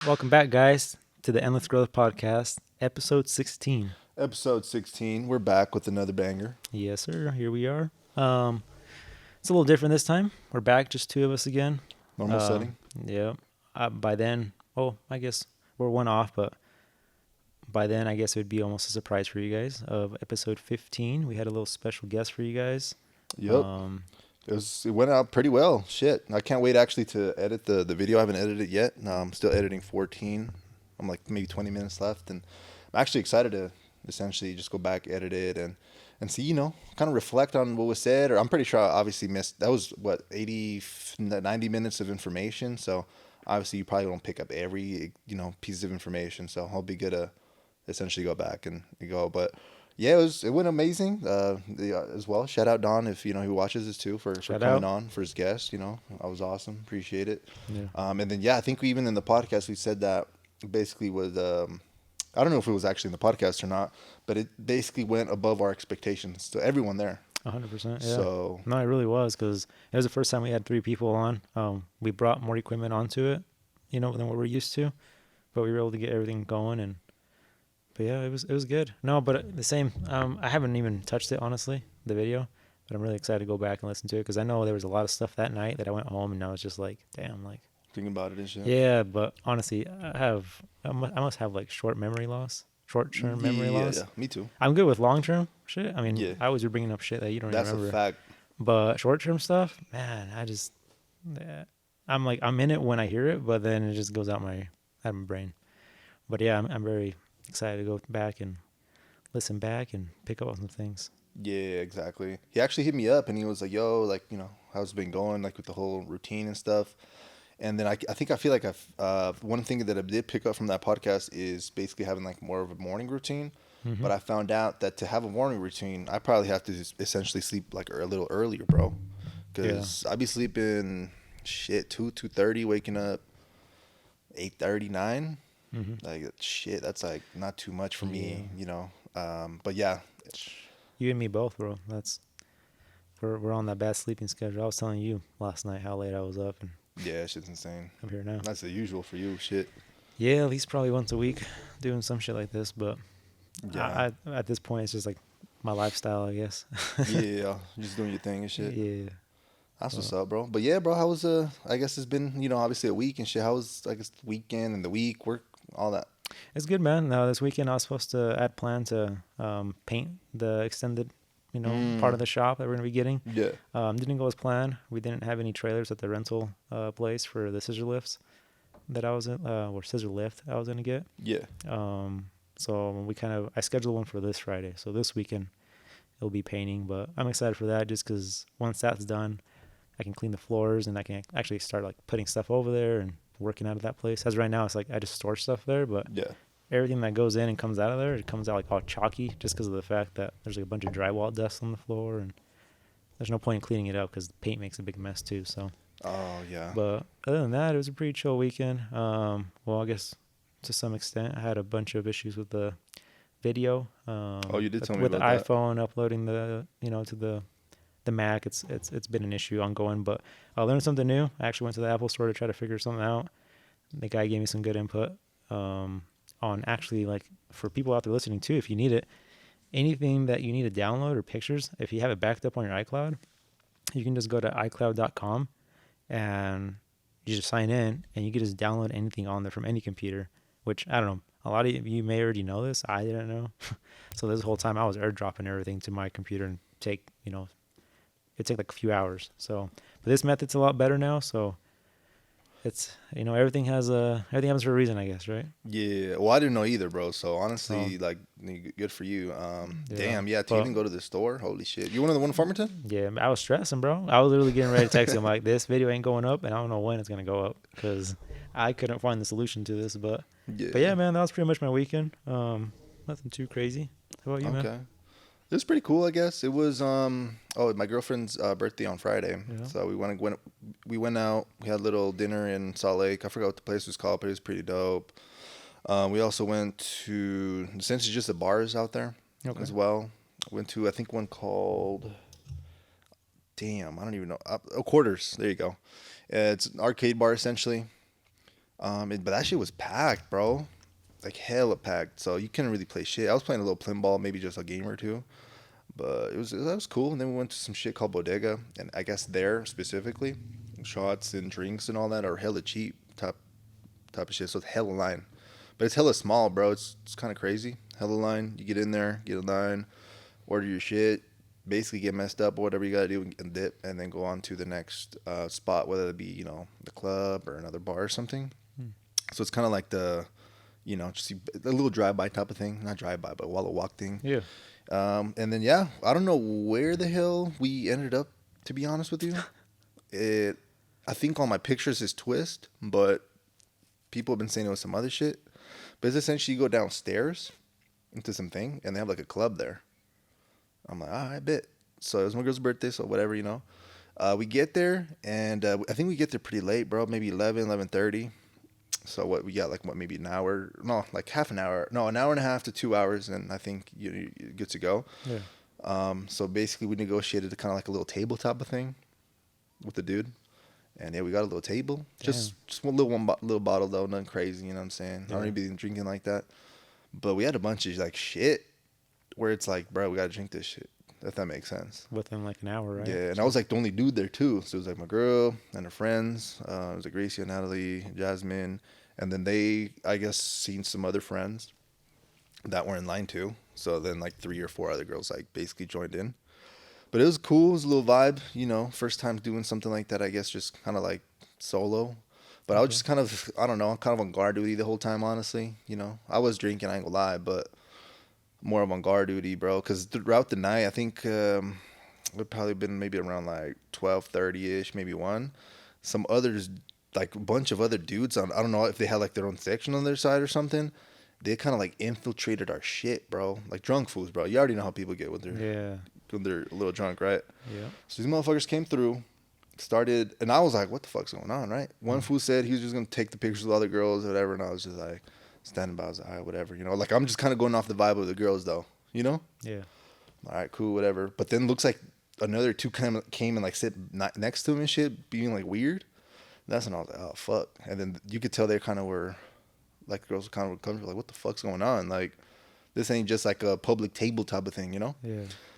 Welcome back, guys, to the Endless Growth Podcast, episode 16. Episode 16. We're back with another banger. Yes, sir. Here we are. It's a little different this time. We're back, just two of us again. Normal setting. Yeah. By then, I guess we're one off, but by then, I guess it would be almost a surprise for you guys. Of episode 15, we had a little special guest for you guys. Yep. Um, It went out pretty well. Shit. I can't wait actually to edit the video. I haven't edited it yet. No, I'm still editing 14. I'm like maybe 20 minutes left. And I'm actually excited to essentially just go back, edit it, and see, kind of reflect on what was said. Or I'm pretty sure I obviously missed, that was what, 80, 90 minutes of information. So obviously you probably don't pick up every, piece of information. So I'll be good to essentially go back and go. But yeah, it went amazing. As well. Shout out Don if he watches this too for Shout coming out. on for his guest. I was awesome. Appreciate it. yeah. And then I think we even in the podcast we said that basically was I don't know if it was actually in the podcast or not, but it basically went above our expectations to everyone there. 100%. Yeah. So No, it really was because it was the first time we had three people on. We brought more equipment onto it, than what we're used to, but we were able to get everything going. But yeah, it was good. No, but the same. I haven't even touched it honestly, the video, but I'm really excited to go back and listen to it because I know there was a lot of stuff that night that I went home and I was just like, damn, like. thinking about it and shit. Yeah, but honestly, I must have like short-term memory loss. Yeah, me too. I'm good with long-term shit. I mean, Yeah. I always bringing up shit that you don't even That's a remember. fact. But short-term stuff, man, yeah, I'm in it when I hear it, but then it just goes out my brain. But yeah, I'm very excited to go back and listen back and pick up on some things. Yeah, exactly. He actually hit me up and he was like, "Yo, like, how's it been going, like with the whole routine and stuff." And then I think I feel like one thing that I did pick up from that podcast is basically having like more of a morning routine. Mm-hmm. But I found out that to have a morning routine, I probably have to just essentially sleep like a little earlier, bro. Because I'd be sleeping shit 2:30, waking up 8:30, 9. Mm-hmm. Like shit, that's like not too much for me, Yeah. But yeah, You and me both, bro. We're on that bad sleeping schedule. I was telling you last night how late I was up, and yeah, shit's insane. I'm here now. That's the usual for you, shit. Yeah, at least probably once a week, doing some shit like this. But Yeah, I at this point, it's just like my lifestyle, I guess. yeah, just doing your thing and shit. Yeah. That's what's up, bro. But yeah, bro, how was I guess it's been, obviously a week and shit. How was I guess the weekend and the week, work, all that? It's good, man. Now this weekend I was supposed to add plan to paint the extended, part of the shop that we're gonna be getting. Yeah. Didn't go as planned. We didn't have any trailers at the rental place for the scissor lifts that I was in, or scissor lift I was gonna get. Yeah. So I scheduled one for this Friday. So this weekend it'll be painting, but I'm excited for that just because once that's done, I can clean the floors and I can actually start like putting stuff over there and working out of that place. As right now, it's like I just store stuff there, but Yeah. everything that goes in and comes out of there, it comes out like all chalky just because of the fact that there's like a bunch of drywall dust on the floor and there's no point in cleaning it up because the paint makes a big mess too. So, Oh yeah. but other than that, it was a pretty chill weekend. Well, I guess to some extent, I had a bunch of issues with the video. Oh, you did tell me with about the that. iPhone uploading to the Mac. It's been an issue ongoing, but I learned something new. I actually went to the Apple store to try to figure something out. The guy gave me some good input on actually, like, for people out there listening too, if you need it, anything that you need to download or pictures, if you have it backed up on your iCloud, you can just go to iCloud.com and you just sign in and you can just download anything on there from any computer, which I don't know. A lot of you may already know this. I didn't know. So this whole time I was airdropping everything to my computer and it took like a few hours. So, but this method's a lot better now. So it's, everything happens for a reason, I guess, right? Yeah. Well, I didn't know either, bro. So honestly, So, like, good for you. yeah. Damn. Yeah. To But even go to the store. Holy shit. You one of the one in Farmington? yeah, I was stressing, bro. I was literally getting ready to text him like, this video ain't going up and I don't know when it's going to go up because I couldn't find the solution to this. But yeah, man, that was pretty much my weekend. Nothing too crazy. How about you, man? Okay. It was pretty cool, I guess. It was my girlfriend's birthday on Friday, Yeah. so we went out. We had a little dinner in Salt Lake. I forgot what the place was called, but it was pretty dope. We also went to essentially just the bars out there Okay. as well. Went to I think one called, damn, I don't even know. Quarters. There you go. It's an arcade bar essentially. But that shit was packed, bro. Like hella packed. So you couldn't really play shit. I was playing a little pinball, maybe just a game or two. But that was cool. And then we went to some shit called Bodega, and I guess there specifically, shots and drinks and all that are hella cheap type of shit. So it's hella line, but it's hella small, bro. It's kind of crazy. Hella line. You get in there, get a line, order your shit, basically get messed up or whatever you gotta do and dip, and then go on to the next spot, whether it be the club or another bar or something. Hmm. So it's kind of like just a little drive by type of thing, not drive by, but while a walk thing. Yeah. And then yeah, I don't know where the hell we ended up. To be honest with you, I think on my pictures is Twist, but people have been saying it was some other shit. But it's essentially you go downstairs into some thing, and they have like a club there. I'm like, I bet. So it was my girl's birthday, so whatever. We get there, and I think we get there pretty late, bro. Maybe 11:30. So what we got, like what, maybe an hour? No, like half an hour. No, an hour and a half to 2 hours, and I think you're good to go. Yeah. So basically, we negotiated kind of like a little table type of thing with the dude, and yeah, we got a little table. Just little bottle though, nothing crazy. You know what I'm saying? Yeah. I don't even be drinking like that, but we had a bunch of like shit where it's like, bro, we gotta drink this shit. If that makes sense. Within like an hour, right? Yeah, and I was like the only dude there too. So it was like my girl and her friends. It was like Gracie, Natalie, Jasmine, and then they, I guess, seen some other friends that were in line too. So then like 3 or 4 other girls like basically joined in. But it was cool. It was a little vibe. First time doing something like that. I guess just kind of like solo. But I was just kind of, I don't know, kind of on guard duty the whole time. Honestly, I was drinking. I ain't gonna lie, but more of on guard duty, bro. Because throughout the night, I think it would probably been maybe around like 12:30 ish, maybe 1. Some others, like a bunch of other dudes. I don't know if they had like their own section on their side or something. They kind of like infiltrated our shit, bro. Like drunk fools, bro. You already know how people get when they're a little drunk, right? Yeah. So these motherfuckers came through, started, and I was like, what the fuck's going on, right? One fool said he was just gonna take the pictures with other girls or whatever, and I was just like standing by. I was like, all right, whatever, like I'm just kind of going off the vibe of the girls, though, Yeah. All right, cool, whatever. But then looks like another two came and like sit next to him and shit, being like weird. That's when I was like, oh fuck. And then you could tell they kind of were like, the girls were kind of uncomfortable, like, what the fuck's going on? Like, this ain't just like a public table type of thing. Yeah.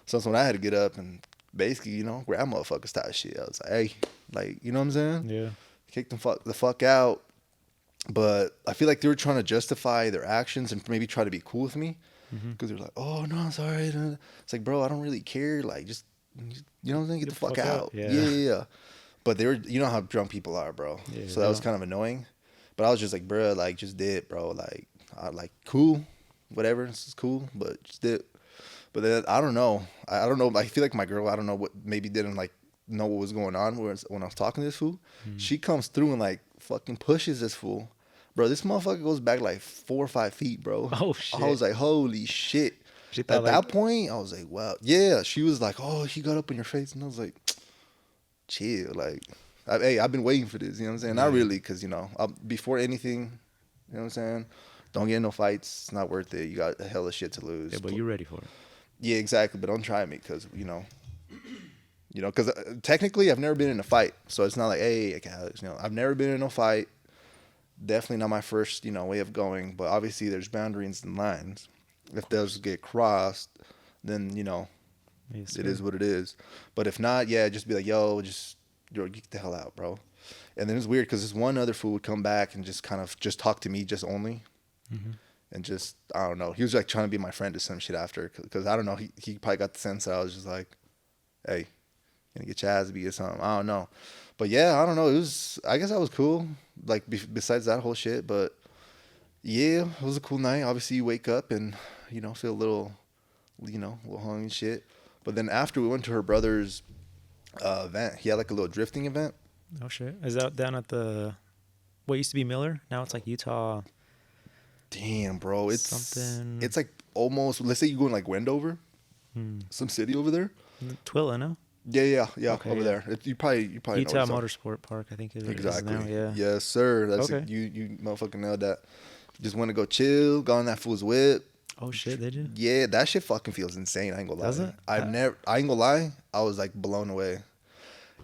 So that's when I had to get up and basically, grab motherfuckers type shit. I was like, hey, like, you know what I'm saying? Yeah. Kick them the fuck out. But I feel like they were trying to justify their actions and maybe try to be cool with me. Because they were like, oh, no, I'm sorry. It's like, bro, I don't really care. Like, just, you know what I'm saying? Get the fuck out. Yeah. But they were, you know how drunk people are, bro. Yeah, so that was kind of annoying. But I was just like, bro, like, just dip, bro. Like, cool, whatever. This is cool, but just dip. But then I don't know. I don't know. I feel like my girl, I don't know what, maybe didn't like know what was going on when I was talking to this fool. She comes through and like fucking pushes this fool. Bro, this motherfucker goes back like 4 or 5 feet, bro. Oh shit. I was like, holy shit. At that point, I was like, wow. Yeah, she was like, oh, he got up in your face. And I was like, chill. Like, hey, I've been waiting for this. You know what I'm saying? Not really, because, before anything, you know what I'm saying? Don't get in no fights. It's not worth it. You got a hell of shit to lose. Yeah, but you're ready for it. Yeah, exactly. But don't try me because, because technically I've never been in a fight. So it's not like, hey, I've never been in a fight. Definitely not my first, way of going. But obviously there's boundaries and lines. If those get crossed, then, it is what it is. But if not, yeah, just be like, get the hell out, bro. And then it's weird because this one other fool would come back and just kind of just talk to me just only. And just, I don't know. He was like trying to be my friend or some shit after. Because I don't know. He probably got the sense that I was just like, hey, gonna get your ass beat or something. I don't know. But yeah, I don't know. I guess that was cool. Like, besides that whole shit. But yeah, it was a cool night. Obviously, you wake up and, feel a little, a little hung and shit. But then after we went to her brother's event, he had like a little drifting event. Oh shit. Is that down at what used to be Miller? Now it's like Utah. Damn, bro. It's something. It's like almost, let's say you go in like Wendover, some city over there. Twilla, no? Yeah, Okay, over there. You probably Utah know Motorsport Park, I think it exactly. is now, yeah. Yes, sir. That's okay. You motherfucking nailed that. Just want to go chill, go on that fool's whip. Oh shit, did you? Yeah, that shit fucking feels insane. I ain't gonna lie. Does it? I ain't gonna lie. I was like blown away.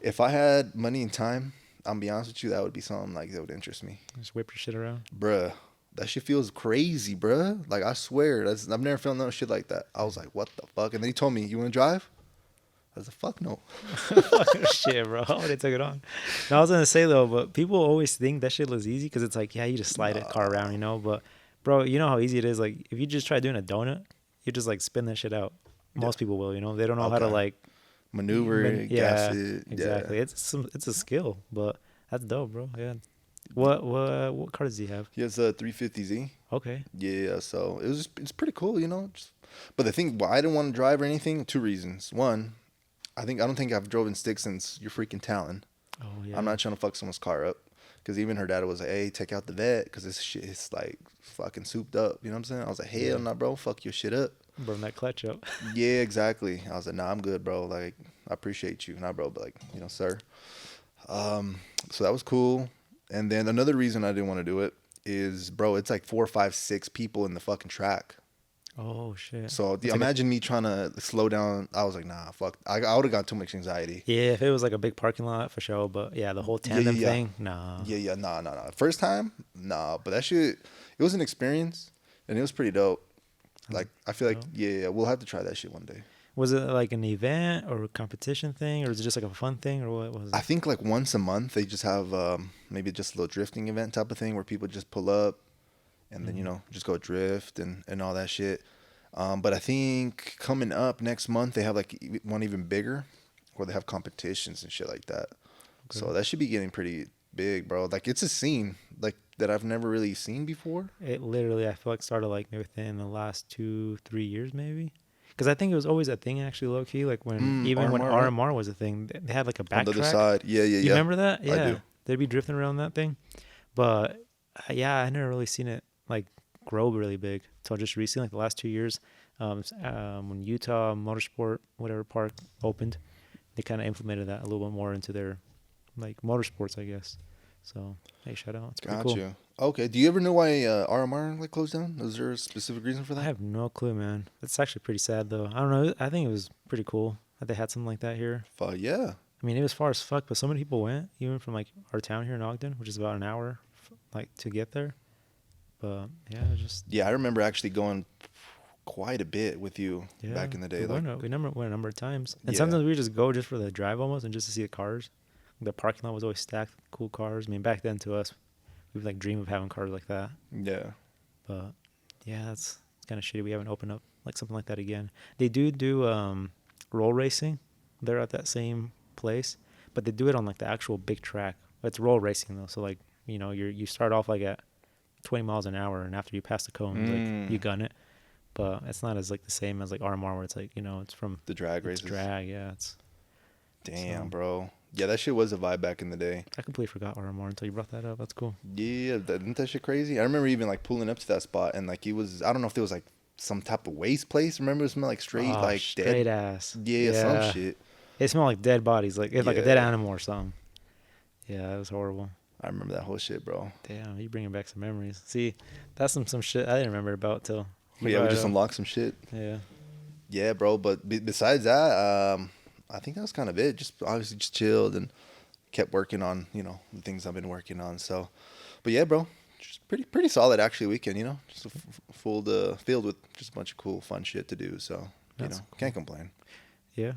If I had money and time, I'll be honest with you, that would be something like that would interest me. Just whip your shit around. Bruh, that shit feels crazy, bruh. Like, I swear, I've never felt no shit like that. I was like, what the fuck? And then he told me, you want to drive? I was like, fuck no. Fucking shit, bro. They took it on. No, I was gonna say though, but people always think that shit looks easy because it's like, yeah, you just slide a car around, you know. But bro, you know how easy it is. Like if you just try doing a donut, you just like spin that shit out. Most people will, you know. They don't know how to Okay. like Maneuver, gas yeah, it. exactly. Yeah. It's a skill, but that's dope, bro. Yeah. What car does he have? He has a 350Z. Okay. Yeah, so it's pretty cool, you know. But the thing, why I didn't want to drive or anything, two reasons. One, I don't think I've driven stick since your freaking Talon. Oh yeah. I'm not trying to fuck someone's car up. Because even her dad was like, hey, take out the vet. Because this shit is like fucking souped up. You know what I'm saying? I was like, hell nah, bro. Fuck your shit up. Burn that clutch up. Yeah, exactly. I was like, nah, I'm good, bro. Like, I appreciate you. Not bro, but like, you know, sir. So that was cool. And then another reason I didn't want to do it is, bro, it's like 4, 5, 6 people in the fucking track. Oh shit. So imagine me trying to slow down. I was like, nah, fuck. I would have got too much anxiety. Yeah, if it was like a big parking lot for sure, but yeah, the whole tandem thing, nah. Yeah, nah. First time, nah. But that shit, it was an experience, and it was pretty dope. Like, I feel like, yeah, we'll have to try that shit one day. Was it like an event or a competition thing, or was it just like a fun thing, or what was it? I think like once a month they just have maybe just a little drifting event type of thing where people just pull up and then, you know, just go drift and all that shit. But I think coming up next month they have like one even bigger where they have competitions and shit like that. Okay. So that should be getting pretty big, bro. Like it's a scene like that I've never really seen before. It literally, I feel like started like maybe within the last 2-3 years maybe. Because I think it was always a thing actually, low key. Like when when RMR was a thing, they had like a backtrack. On the other side, yeah. You remember that? Yeah, I do. They'd be drifting around that thing. But yeah, I never really seen it like grow really big until just recently, like the last 2 years. When Utah Motorsport whatever park opened, they kind of implemented that a little bit more into their like motorsports, I guess. So hey, shout out. It's pretty cool. Okay. Do you ever know why RMR like closed down? Is there a specific reason for that? I have no clue, man. It's actually pretty sad though. I don't know. I think it was pretty cool that they had something like that here. Yeah. I mean, it was far as fuck, but so many people went, even from like our town here in Ogden, which is about an hour, like to get there. But yeah, it was just I remember actually going quite a bit with you back in the day. We went a number of times, and sometimes we just go just for the drive almost, and just to see the cars. The parking lot was always stacked with cool cars. I mean, back then to us, we would like dream of having cars like that. Yeah. But yeah, that's kind of shitty. We haven't opened up like something like that again. They do roll racing. They're at that same place, but they do it on like the actual big track. It's roll racing though, so like you start off like at 20 miles an hour, and after you pass the cones, like you gun it. But it's not as like the same as like RMR where it's like it's from the drag races. Yeah. Damn, bro. Yeah, that shit was a vibe back in the day. I completely forgot RMR until you brought that up. That's cool. Yeah, isn't that shit crazy? I remember even like pulling up to that spot and like it was, I don't know if there was like some type of waste place. Remember it smelled like straight dead ass. Yeah, some shit. It smelled like dead bodies, like like a dead animal or something. Yeah, it was horrible. I remember that whole shit, bro. Damn, you bringing back some memories. See, that's some shit I didn't remember about till. Yeah, we just unlocked some shit. Yeah. Yeah, bro. But besides that, I think that was kind of it. Just obviously just chilled and kept working on, the things I've been working on. So, but yeah, bro, just pretty solid actually weekend, just a full filled with just a bunch of cool, fun shit to do. So, cool. Can't complain. Yeah.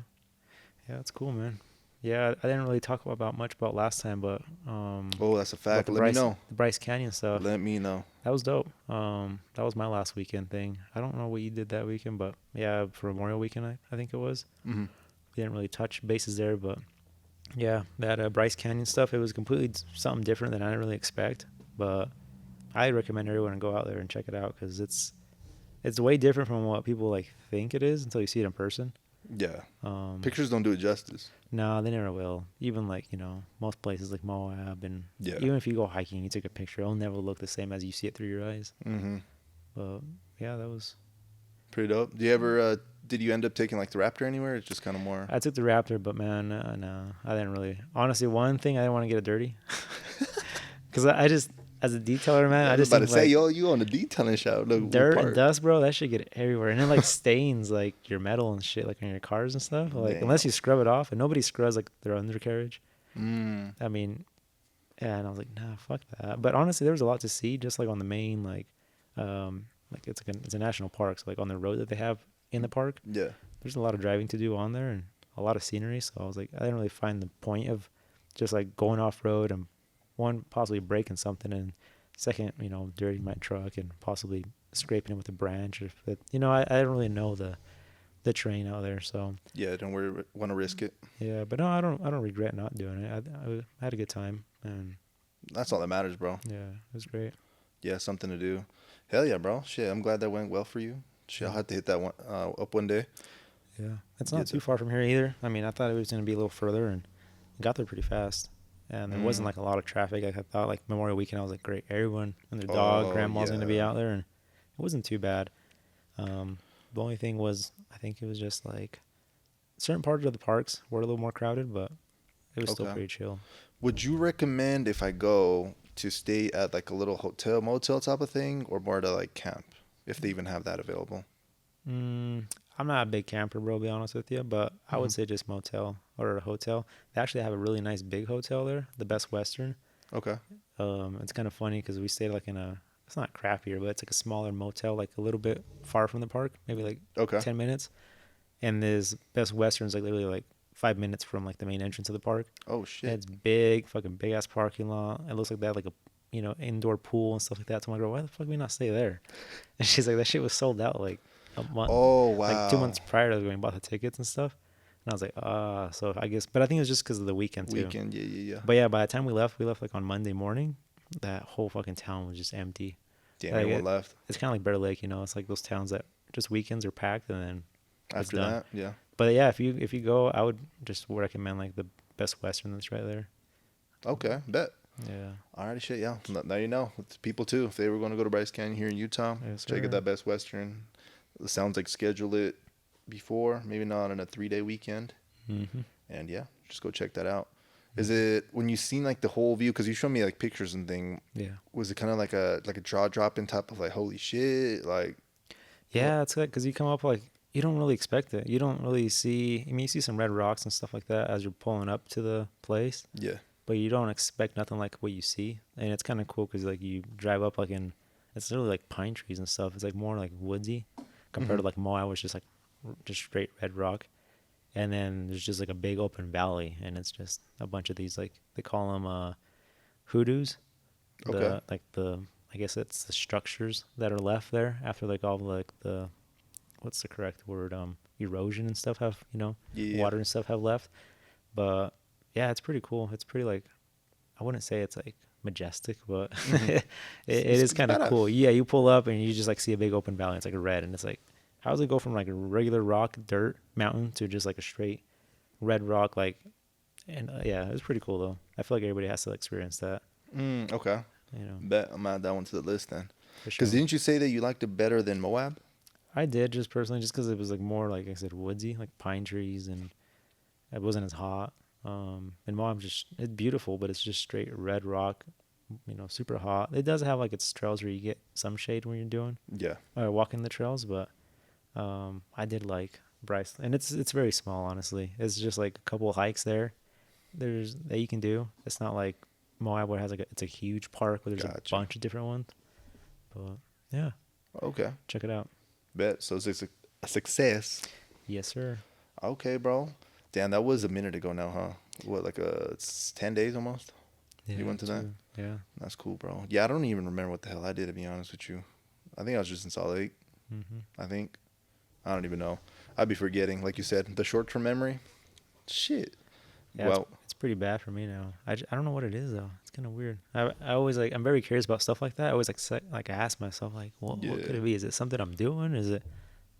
Yeah, that's cool, man. Yeah, I didn't really talk about much about last time, but that's a fact. Let me know. The Bryce Canyon stuff. Let me know. That was dope. That was my last weekend thing. I don't know what you did that weekend, but yeah, for Memorial Weekend, I think it was. Mm-hmm. We didn't really touch bases there, but yeah, that Bryce Canyon stuff, it was completely something different than I didn't really expect. But I recommend everyone to go out there and check it out because it's way different from what people like think it is until you see it in person. Yeah. Pictures don't do it justice. No, they never will. Even like, most places like Moab and even if you go hiking, you take a picture, it'll never look the same as you see it through your eyes. Mm-hmm. But yeah, that was pretty dope. Do you ever, did you end up taking like the Raptor anywhere? It's just kind of more. I took the Raptor, but man, no, I didn't really. Honestly, one thing, I didn't want to get it dirty. Because I just, as a detailer, man, I just about to say, yo, you on the detailing shop. Look, dirt and dust, bro, that should get everywhere. And it like stains like your metal and shit, like on your cars and stuff. Like, unless you scrub it off, and nobody scrubs like their undercarriage. I mean, And I was like, nah, fuck that. But honestly, there was a lot to see, just like on the main, like it's a national park, so like on the road that they have in the park, Yeah. there's a lot of driving to do on there and a lot of scenery. So I was like, I didn't really find the point of just like going off road and one possibly breaking something, and second, dirtying my truck and possibly scraping it with a branch. If it, I don't really know the terrain out there, so Yeah, don't worry, want to risk it. yeah. But no, I don't regret not doing it. I had a good time, and That's all that matters, bro. yeah, it was great. Yeah, something to do. Hell yeah, bro. Shit, I'm glad that went well for you. Shit, I'll Yeah. have to hit that one up one day. Yeah, it's not Get too the. far from here either. I mean, I thought it was going to be a little further, and got there pretty fast. And there wasn't Mm. like a lot of traffic. Like I thought, like Memorial Weekend, I was like, great, everyone and their dog, Oh grandma's going to be yeah. out there, and it wasn't too bad. The only thing was, I think it was just like certain parts of the parks were a little more crowded, but it was still Okay. pretty chill. Would you recommend if I go to stay at like a little hotel, motel type of thing, or more to like camp, if they even have that available? I'm not a big camper, bro, to be honest with you, but I Hmm. would say just motel or a hotel. They actually have a really nice big hotel there, the Best Western. Okay. It's kind of funny because we stayed like in it's not crappier, but it's like a smaller motel, like a little bit far from the park, maybe like Okay. 10 minutes. And this Best Western's like literally like 5 minutes from like the main entrance of the park. Oh And shit. it's big, fucking big ass parking lot. It looks like they have like a, indoor pool and stuff like that. So I'm like, why the fuck did we not stay there? And she's like, that shit was sold out like a month, Oh like 2 wow. months prior to when we bought the tickets and stuff. And I was like, so I guess, but I think it was just because of the weekend too. Weekend. Yeah, yeah, yeah. But yeah, by the time we left like on Monday morning. That whole fucking town was just empty. Damn, Like everyone left it's kind of like Bear Lake, it's like those towns that just weekends are packed and then it's after done. that. Yeah. But yeah, if you go, I would just recommend like the Best Western that's right there. Okay. Bet. Yeah. Alrighty, shit. Yeah. Now you know. It's people too. If they were going to go to Bryce Canyon here in Utah, Yes, check sir. out that Best Western. It sounds like schedule it before, maybe not on a 3-day weekend. Mm-hmm. And yeah, just go check that out. Is it when you seen like the whole view? Because you showed me like pictures and thing. Yeah. Was it kind of like a jaw dropping type of like holy shit? Like what? Yeah, it's good because you come up like you don't really expect it. You don't really see. I mean, you see some red rocks and stuff like that as you're pulling up to the place, Yeah. but you don't expect nothing like what you see. And it's kind of cool because like you drive up like it's literally like pine trees and stuff. It's like more like woodsy compared Hmm. to like Moab, which is just like just straight red rock. And then there's just like a big open valley, and it's just a bunch of these like they call them hoodoos. Okay. The I guess it's the structures that are left there after like all like the what's the correct word erosion and stuff have Yeah. Yeah. water and stuff have left. But yeah, it's pretty cool. It's pretty like I wouldn't say it's like majestic, but Hmm. it It's, is it's kind of badass. cool. Yeah, you pull up and you just like see a big open valley. It's like a red, and it's like how does it go from like a regular rock dirt mountain to just like a straight red rock like and yeah, it was pretty cool though. I feel like everybody has to experience that, Okay. you know, Bet I'm add that one to the list then. for Because sure. didn't you say that you liked it better than Moab? I did just personally just because it was like more like I said woodsy, like pine trees, and it wasn't as hot. And Moab just it's beautiful, but it's just straight red rock, super hot. It does have like its trails where you get some shade when you're doing Yeah. or walking the trails, but I did like Bryce, and it's very small. Honestly, it's just like a couple of hikes there. There's that you can do. It's not like Moab where it has like it's a huge park where there's a Gotcha. bunch of different ones. But yeah, Okay. check it out. Bet. So it's a success. Yes, sir. Okay, bro. Damn, that was a minute ago now, huh? What, like it's 10 days almost? Yeah, You went to that? too. Yeah. That's cool, bro. Yeah, I don't even remember what the hell I did, to be honest with you. I think I was just in Salt Lake. Mm-hmm. I think. I don't even know. I'd be forgetting, like you said, the short term memory. Shit. Yeah, Well, it's pretty bad for me now. I don't know what it is though. It's kind of weird. I always like I'm very curious about stuff like that. I always like like I ask myself like what could yeah. it be? Is it something I'm doing? Is it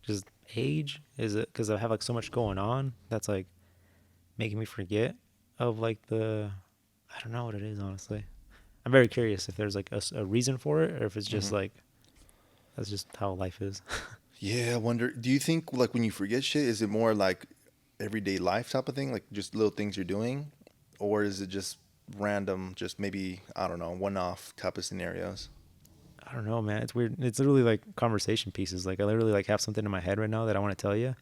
just age? Is it because I have like so much going on that's like making me forget of like I don't know what it is honestly. I'm very curious if there's like a reason for it or if it's just Hmm. like that's just how life is. Yeah, I wonder. Do you think, like, when you forget shit, is it more like everyday life type of thing? Like, just little things you're doing? Or is it just random, just maybe, I don't know, one off type of scenarios? I don't know, man. It's weird. It's literally like conversation pieces. Like I literally like have something in my head right now that I want to tell you,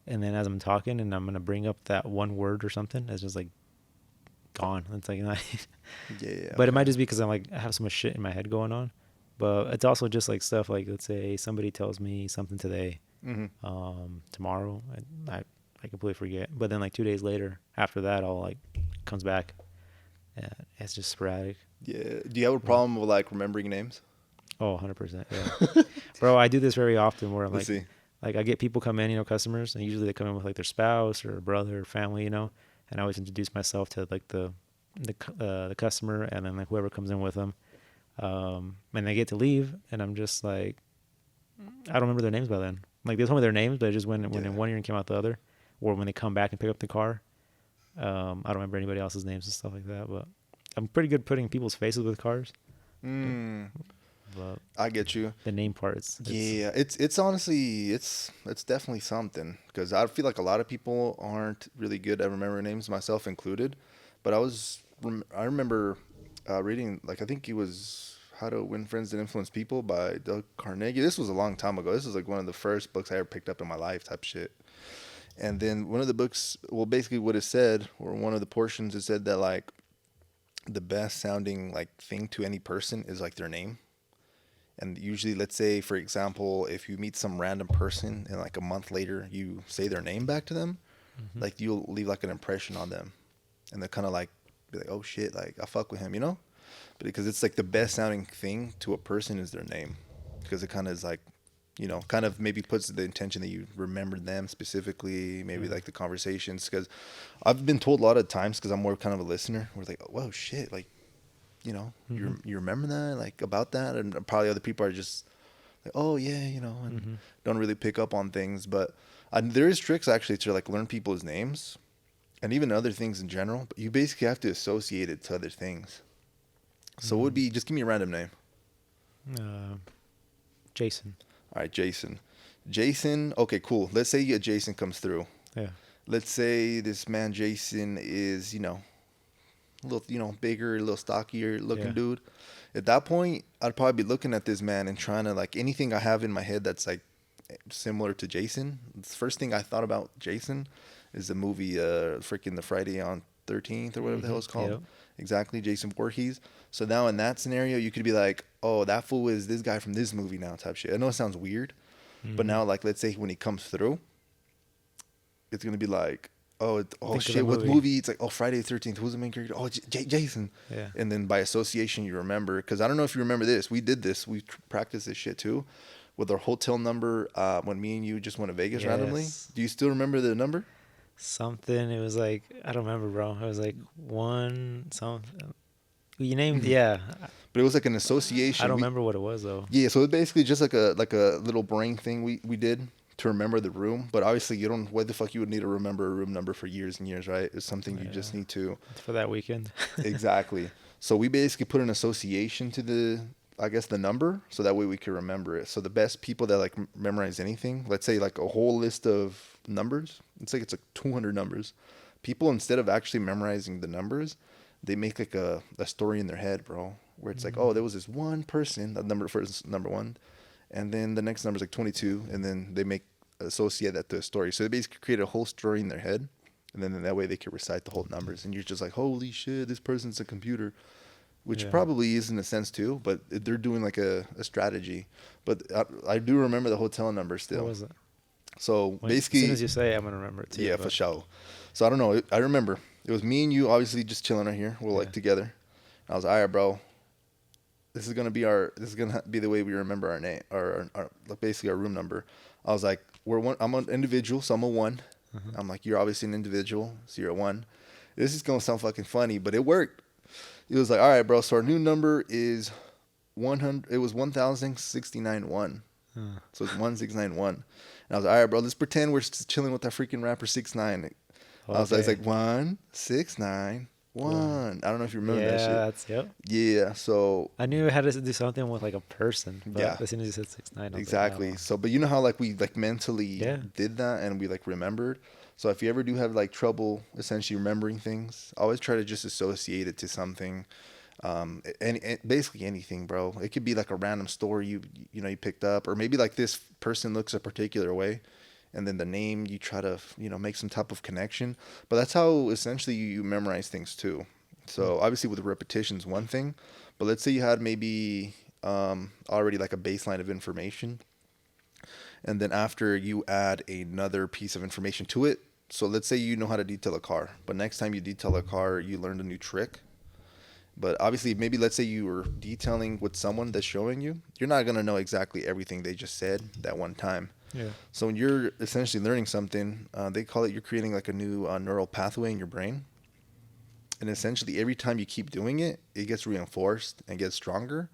and then as I'm talking and I'm gonna bring up that one word or something, it's just like gone. It's like not. Yeah. But it might Okay. just be because I'm like I have so much shit in my head going on. But it's also just like stuff like let's say somebody tells me something today, Mm-hmm. tomorrow, I completely forget. But then like 2 days later, after that, all like comes back. Yeah, it's just sporadic. Yeah. Do you have a But problem with like remembering names? oh, 100%. Yeah, bro. I do this very often where Let's like see. I get people come in, customers, and usually they come in with like their spouse or brother or family, and I always introduce myself to like the customer and then like whoever comes in with them. And they get to leave, and I'm just like, I don't remember their names by then. Like they told me their names, but it just when in Yeah. one ear and came out the other, or when they come back and pick up the car, I don't remember anybody else's names and stuff like that. But I'm pretty good putting people's faces with cars. Mm, But I get you. the name part, it's Yeah, it's honestly it's definitely something because I feel like a lot of people aren't really good at remembering names, myself included. But I remember reading like I think it was How to Win Friends and Influence People by Dale Carnegie. This was a long time ago. This was like one of the first books I ever picked up in my life, type shit. And then one of the books, well, basically what it said, or one of the portions, it said that like the best sounding like thing to any person is like their name. And usually, let's say, for example, if you meet some random person and like a month later you say their name back to them, hmm like you'll leave like an impression on them. And they're kind of like, be like, oh shit, like I fuck with him, you know? But because it's like the best sounding thing to a person is their name. Because it kind of is like, kind of maybe puts the intention that you remember them specifically, maybe yeah. like the conversations. Because I've been told a lot of times, because I'm more kind of a listener, where like, oh, whoa, shit, like, hmm you remember that, like about that, and probably other people are just like, oh yeah, and hmm don't really pick up on things. But there is tricks actually to like learn people's names and even other things in general. But you basically have to associate it to other things. So it would hmm be just give me a random name. Uh, Jason. All right, Jason. Jason. Okay, cool. Let's say Jason comes through. Yeah. Let's say this man Jason is a little bigger, a little stockier looking Yeah. dude. At that point, I'd probably be looking at this man and trying to like anything I have in my head that's like similar to Jason. The first thing I thought about Jason is the movie freaking the Friday on 13th or whatever the hell it's called. Yep. Exactly, Jason Voorhees. So now in that scenario, you could be like, "Oh, that fool is this guy from this movie now," type shit. I know it sounds weird, but hmm now like let's say when he comes through, it's gonna be like, oh, oh Think of the shit, what movie. movie? It's like, oh, Friday the 13th. Who's the main character? Oh, Jason. Yeah. And then by association, you remember. Because I don't know if you remember this. We did this. We practiced this shit too with our hotel number when me and you just went to Vegas randomly. Yes. Do you still remember the number? Something. It was like I don't remember, bro. It was like one something. You named, Mhm. yeah. But it was like an I association. don't We remember what it was though. Yeah, so it's basically just like a little brain thing we did to remember the room. But obviously, you don't. Why the fuck you would need to remember a room number for years and years, right? It's something you Yeah. just need to. It's for that weekend. Exactly. So we basically put an association to I guess, the number, so that way we can remember it. So the best people that like memorize anything, let's say like a whole list of numbers, it's like 200 numbers. People, instead of actually memorizing the numbers, they make like a story in their head, bro, where it's like, oh, there Mm. was this one person, that number first, number one, and then the next number is like 22, and then they make associate that to a story. So they basically create a whole story in their head, and then that way they can recite the whole numbers, and you're just like, holy shit, this person's a computer, which Yeah. probably is in a sense too, but they're doing like a strategy. But I do remember the hotel number What still. was it? So As soon basically, as you say it, I'm gonna remember it too. yeah, for But sure. So I don't know. I remember it was me and you, obviously just chilling right here. We're like yeah. together. I was like, all right, bro. This is gonna be the way we remember our name, like basically our room number. I was like, we're one. I'm an individual, so I'm a one. Uh-huh. I'm like, you're obviously an individual, so you're a one. This is gonna sound fucking funny, but it worked. It was like, all right, bro. So our new number is 100. It was 1069 1. Uh, So it's 1691. And I was like, all right, bro. Let's pretend we're just chilling with that freaking rapper 6ix9ine. It's okay. like 169 One. 1. I don't know if you remember that shit. Yeah. That's yep. Yeah. So I knew I had to do something with like a person, yeah, but as soon as you said 6'9", I was like, exactly. oh. So, but you know how like we like mentally Yeah. did that and we like remembered. So if you ever do have like trouble essentially remembering things, always try to just associate it to something. Basically anything, bro. It could be like a random story you picked up, or maybe like this person looks a particular way, and then the name you try to make some type of connection. But that's how essentially you memorize things too. So obviously with repetitions one thing, but let's say you had maybe already like a baseline of information, and then after you add another piece of information to it. So let's say you know how to detail a car, but next time you detail a car, you learned a new trick. But obviously, maybe let's say you were detailing with someone that's showing you, you're not gonna know exactly everything they just said that one time. Yeah. So when you're essentially learning something, they call it you're creating like a new neural pathway in your brain, and essentially every time you keep doing it, it gets reinforced and gets stronger,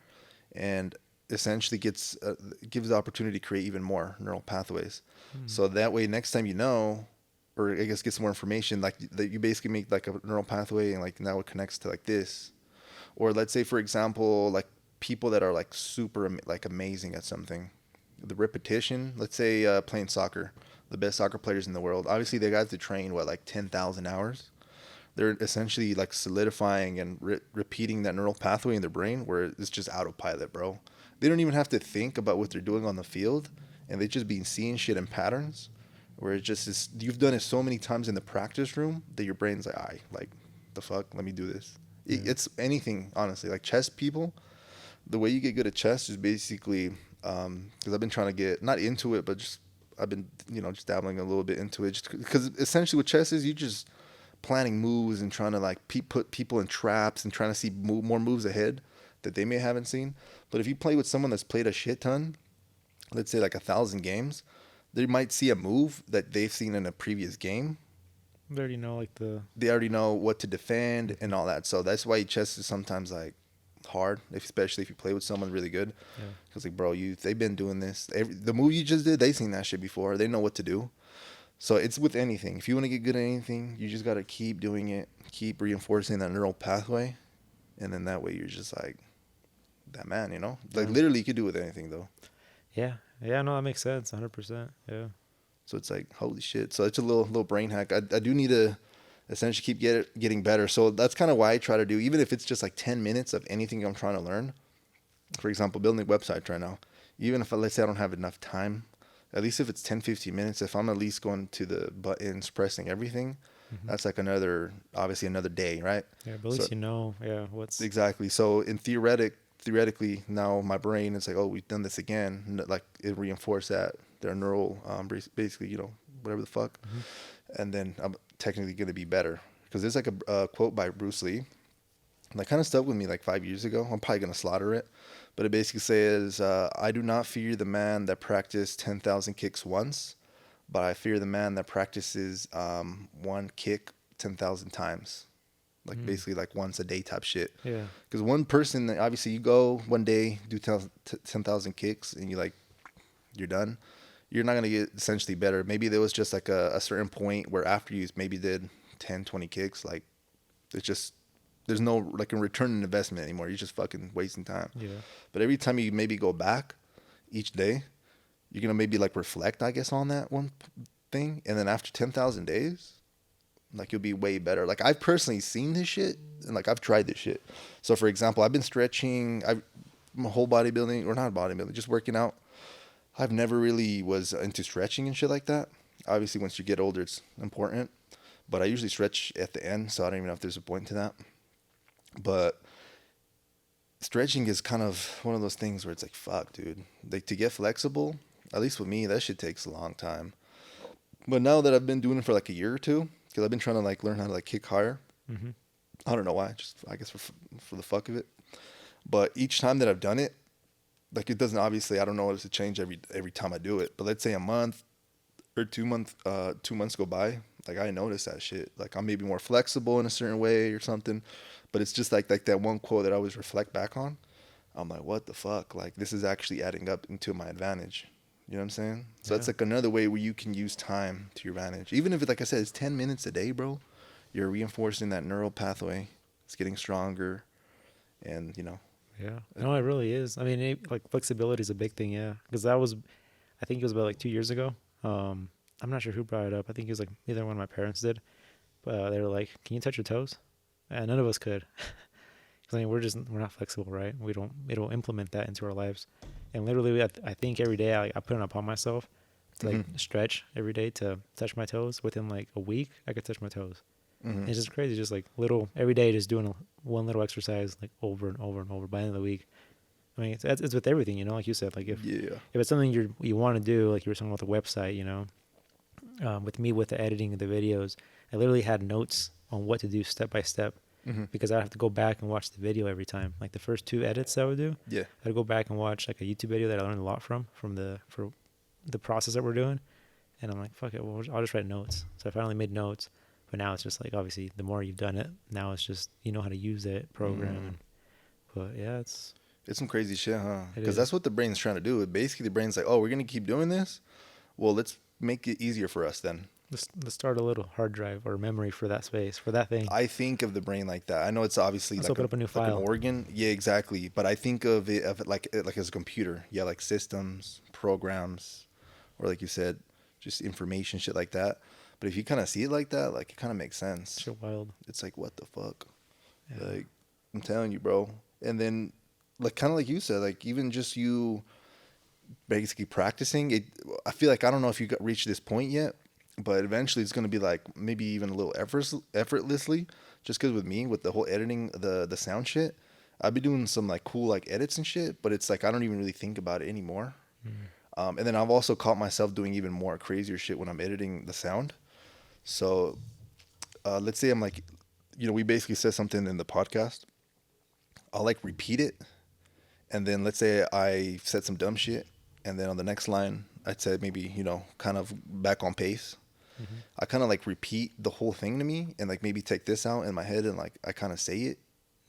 and essentially gives the opportunity to create even more neural pathways. Mm. So that way, next time you know, or I guess get some more information, like that you basically make like a neural pathway, and like now it connects to like this. Or let's say, for example, like people that are like super like amazing at something, the repetition. Let's say playing soccer, the best soccer players in the world. Obviously, they got to train what like 10,000 hours. They're essentially like solidifying and repeating that neural pathway in their brain where it's just autopilot, bro. They don't even have to think about what they're doing on the field, and they just been seeing shit in patterns. Where it just is, you've done it so many times in the practice room that your brain's like, "I like, the fuck, let me do this." Yeah. It's anything, honestly. Like chess people, the way you get good at chess is basically because I've been trying to get not into it, but just I've been just dabbling a little bit into it. Just because essentially what chess is, you just planning moves and trying to like put people in traps and trying to see more moves ahead that they may haven't seen. But if you play with someone that's played a shit ton, let's say like 1,000 games, they might see a move that they've seen in a previous game. They already know like the. They already know what to defend and all that. So that's why chess is sometimes like hard, especially if you play with someone really good. Yeah. Because like, bro, they've been doing this. The move you just did, they've seen that shit before. They know what to do. So it's with anything. If you want to get good at anything, you just gotta keep doing it, keep reinforcing that neural pathway, and then that way you're just like that man. Like Yeah. literally, you could do it with anything though. Yeah. Yeah. No, that makes sense. 100%. Yeah. So it's like holy shit. So it's a little brain hack. I do need to essentially keep getting better. So that's kind of why I try to do, even if it's just like 10 minutes of anything I'm trying to learn. For example, building a website right now. Even if let's say I don't have enough time, at least if it's 10, 15 minutes, if I'm at least going to the buttons, pressing everything, Mm-hmm. that's like obviously another day, right? Yeah. But at least yeah, what's. Exactly. So in theoretically, now my brain is like, oh, we've done this again. Like it reinforced that their neural, basically, whatever the fuck. Mm-hmm. And then I'm technically going to be better. Because there's like a quote by Bruce Lee, and that kind of stuck with me like 5 years ago. I'm probably going to slaughter it. But it basically says, I do not fear the man that practiced 10,000 kicks once, but I fear the man that practices one kick 10,000 times. Like basically like once a day type shit. Yeah. Because one person, obviously you go one day, do 10,000 kicks, and you're done. You're not going to get essentially better. Maybe there was just like a certain point where after you maybe did 10, 20 kicks, like it's just, there's no like a return on investment anymore. You're just fucking wasting time. Yeah. But every time you maybe go back each day, you're going to maybe like reflect, I guess, on that one thing. And then after 10,000 days, like you'll be way better. Like I've personally seen this shit and like I've tried this shit. So for example, I've been stretching, my whole bodybuilding, or not bodybuilding, just working out. I've never really was into stretching and shit like that. Obviously, once you get older, it's important. But I usually stretch at the end, so I don't even know if there's a point to that. But stretching is kind of one of those things where it's like, fuck, dude. Like to get flexible, at least with me, that shit takes a long time. But now that I've been doing it for like a year or two, because I've been trying to like learn how to like kick higher. Mm-hmm. I don't know why, just I guess for the fuck of it. But each time that I've done it, like it doesn't, obviously I don't know what to change every time I do it. But let's say a month or 2 months go by, like I notice that shit. Like I'm maybe more flexible in a certain way or something. But it's just like that one quote that I always reflect back on. I'm like, what the fuck? Like this is actually adding up into my advantage. You know what I'm saying? So Yeah. that's like another way where you can use time to your advantage. Even if it, like I said, it's 10 minutes a day, bro. You're reinforcing that neural pathway. It's getting stronger, and Yeah. No, it really is. I mean, like flexibility is a big thing. Yeah. Because I think it was about like 2 years ago. I'm not sure who brought it up. I think it was like neither one of my parents did. But they were like, "Can you touch your toes?" And none of us could. Because I mean, we're not flexible, right? We don't implement that into our lives. And literally, I think every day I put it upon myself to like stretch every day to touch my toes. Within like a week, I could touch my toes. Mm-hmm. It's just crazy, just like little every day, just doing one little exercise like over and over and over. By the end of the week, I mean, it's with everything, you know. Like you said, like Yeah. if it's something you want to do, like you were talking about the website, you know, with me with the editing of the videos, I literally had notes on what to do step by step Mm-hmm. because I have to go back and watch the video every time. Like the first two edits that I would do, Yeah. I'd go back and watch like a YouTube video that I learned a lot from the process that we're doing, and I'm like, fuck it, well, I'll just write notes. So I finally made notes, but now it's just like obviously the more you've done it, now it's just you know how to use it, program, Mm. and but yeah, It's some crazy shit, huh? it Because is. that's what the brain's trying to do. Basically, the brain's like, oh, we're gonna keep doing this. Well, let's make it easier for us then. Let's start a little hard drive or memory for that space for that thing. I think of the brain like that. I know it's obviously Let's like open up a new an file. organ. Yeah, exactly. But I think of it like as a computer. Yeah, like systems, programs, or like you said, just information, shit like that. But if you kind of see it like that, like it kind of makes sense. Shit wild. It's like what the fuck. Yeah. Like I'm telling you, bro. And then like kind of like you said, like even just you basically practicing it. I feel like I don't know if you got reached this point yet, but eventually it's gonna be like maybe even a little effortlessly. Just because with me with the whole editing the sound shit, I've been doing some like cool like edits and shit, but it's like I don't even really think about it anymore. And then I've also caught myself doing even more crazier shit when I'm editing the sound. So let's say I'm like, we basically said something in the podcast. I'll like repeat it, and then let's say I said some dumb shit, and then on the next line I'd say maybe kind of back on pace. Mm-hmm. I kind of like repeat the whole thing to me, and like maybe take this out in my head, and like I kind of say it,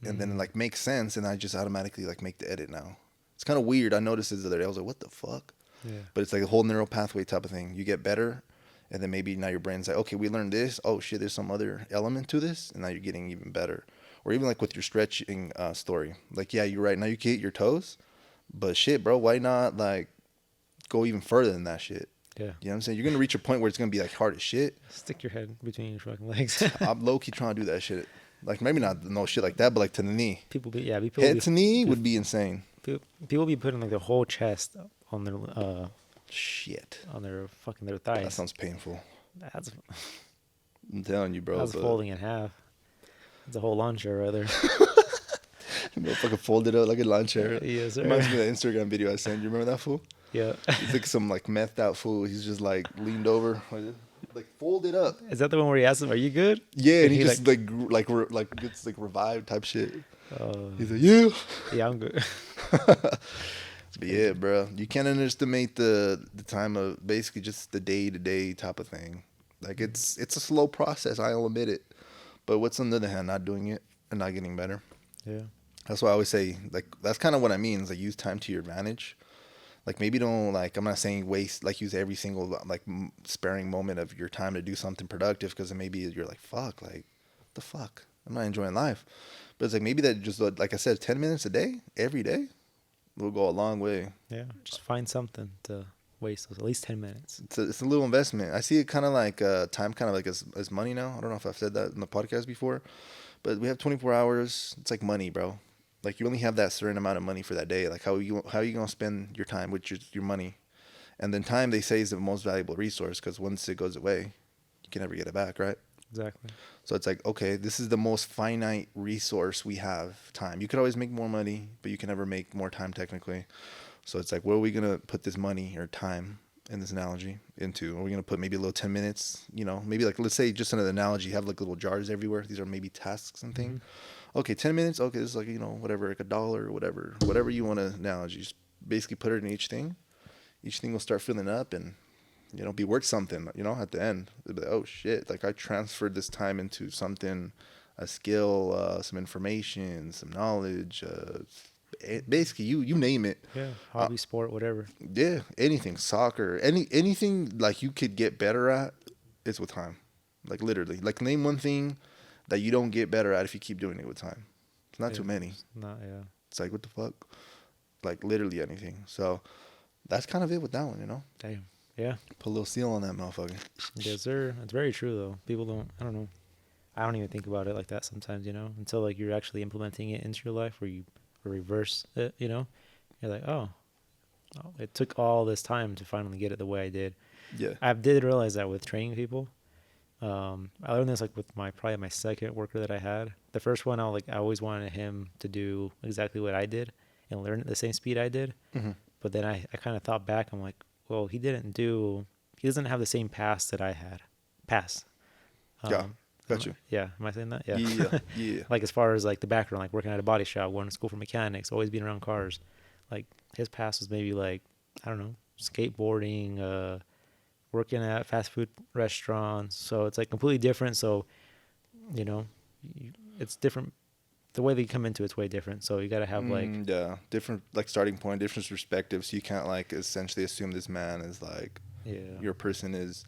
and then it like makes sense, and I just automatically like make the edit now. It's kind of weird. I noticed this the other day. I was like, what the fuck? Yeah. But it's like a whole neural pathway type of thing. You get better, and then maybe now your brain's like, okay, we learned this. Oh shit, there's some other element to this, and now you're getting even better. Or even like with your stretching story. Like, yeah, you're right. Now you can hit your toes, but shit, bro, why not like go even further than that shit? Yeah. You know what I'm saying? You're gonna reach a point where it's gonna be like hard as shit. Stick your head between your fucking legs. I'm low key trying to do that shit. Like maybe not no shit like that, but like to the knee. Head to knee would be insane. People be putting like their whole chest on Shit. their That thighs. sounds painful. That's I'm telling you, bro. that's But folding in half. It's a whole lawn chair right there. fucking fold it up like a lawn chair. Yes, sir. Reminds me of that Instagram video I sent. You remember that fool? Yeah. He's like some like methed out fool. He's just like leaned over, like fold it up. Is that the one where he asked him, "Are you good?" Yeah, and he he just like gets like revived type shit. Uh, He's like, yeah. yeah, I'm good. But yeah, bro, you can't underestimate the time of basically just the day to day type of thing. Like it's a slow process. I'll admit it. But what's on the other hand, not doing it and not getting better. Yeah. That's why I always say like that's kind of what I mean. Is like use time to your advantage. Like maybe don't like I'm not saying waste like use every single like sparing moment of your time to do something productive because maybe you're like fuck like what the fuck I'm not enjoying life. But it's like maybe that just like I said 10 minutes a day every day will go a long way. Yeah. Just find something to waste those at least 10 minutes. It's a little investment. I see it kind of like time kind of like as money now. I don't know if I've said that in the podcast before, but we have 24 hours. It's like money, bro. Like you only have that certain amount of money for that day. Like how are you gonna spend your time with your money, and then time they say is the most valuable resource because once it goes away, you can never get it back, right? Exactly. So it's like okay, this is the most finite resource we have. Time. You could always make more money, but you can never make more time technically. So it's like where are we gonna put this money or time in this analogy into? Are we gonna put maybe a little 10 minutes? Maybe like let's say just another analogy. You have like little jars everywhere. These are maybe tasks and things. Mm-hmm. Okay, 10 minutes. Okay, this is like, whatever, like $1 or whatever you want to analogy. Just basically put it in each thing. Each thing will start filling up and, be worth something, at the end. It'll be like, oh shit, like I transferred this time into something, a skill, some information, some knowledge, basically you name it. Yeah. Hobby, sport, whatever. Yeah. Anything, soccer, anything like you could get better at, it's with time. Like literally, like name one thing that you don't get better at if you keep doing it with time. It's not too many. Yeah. It's like, what the fuck? Like, literally anything. So, that's kind of it with that one, Damn. Yeah. Put a little seal on that motherfucker. Yes, sir. It's very true, though. People don't, I don't know. I don't even think about it like that sometimes, until, like, you're actually implementing it into your life where you reverse it, You're like, oh, it took all this time to finally get it the way I did. Yeah. I did realize that with training people. I learned this like with probably my second worker that I had. The first one, I always wanted him to do exactly what I did and learn at the same speed I did. Hmm. But then I kind of thought back. I'm like, well, he doesn't have the same pass that I had. Pass. Yeah, Am got you. am I saying that? Yeah. Yeah, yeah. Like as far as like the background, like working at a body shop, going to school for mechanics, always being around cars. Like his past was maybe like, I don't know, skateboarding, working at fast food restaurants. So it's like completely different. So, you know, it's different. The way they come into it's way different. So you got to have like, Yeah, different like starting point, different perspectives. You can't like essentially assume this man is like yeah, your person is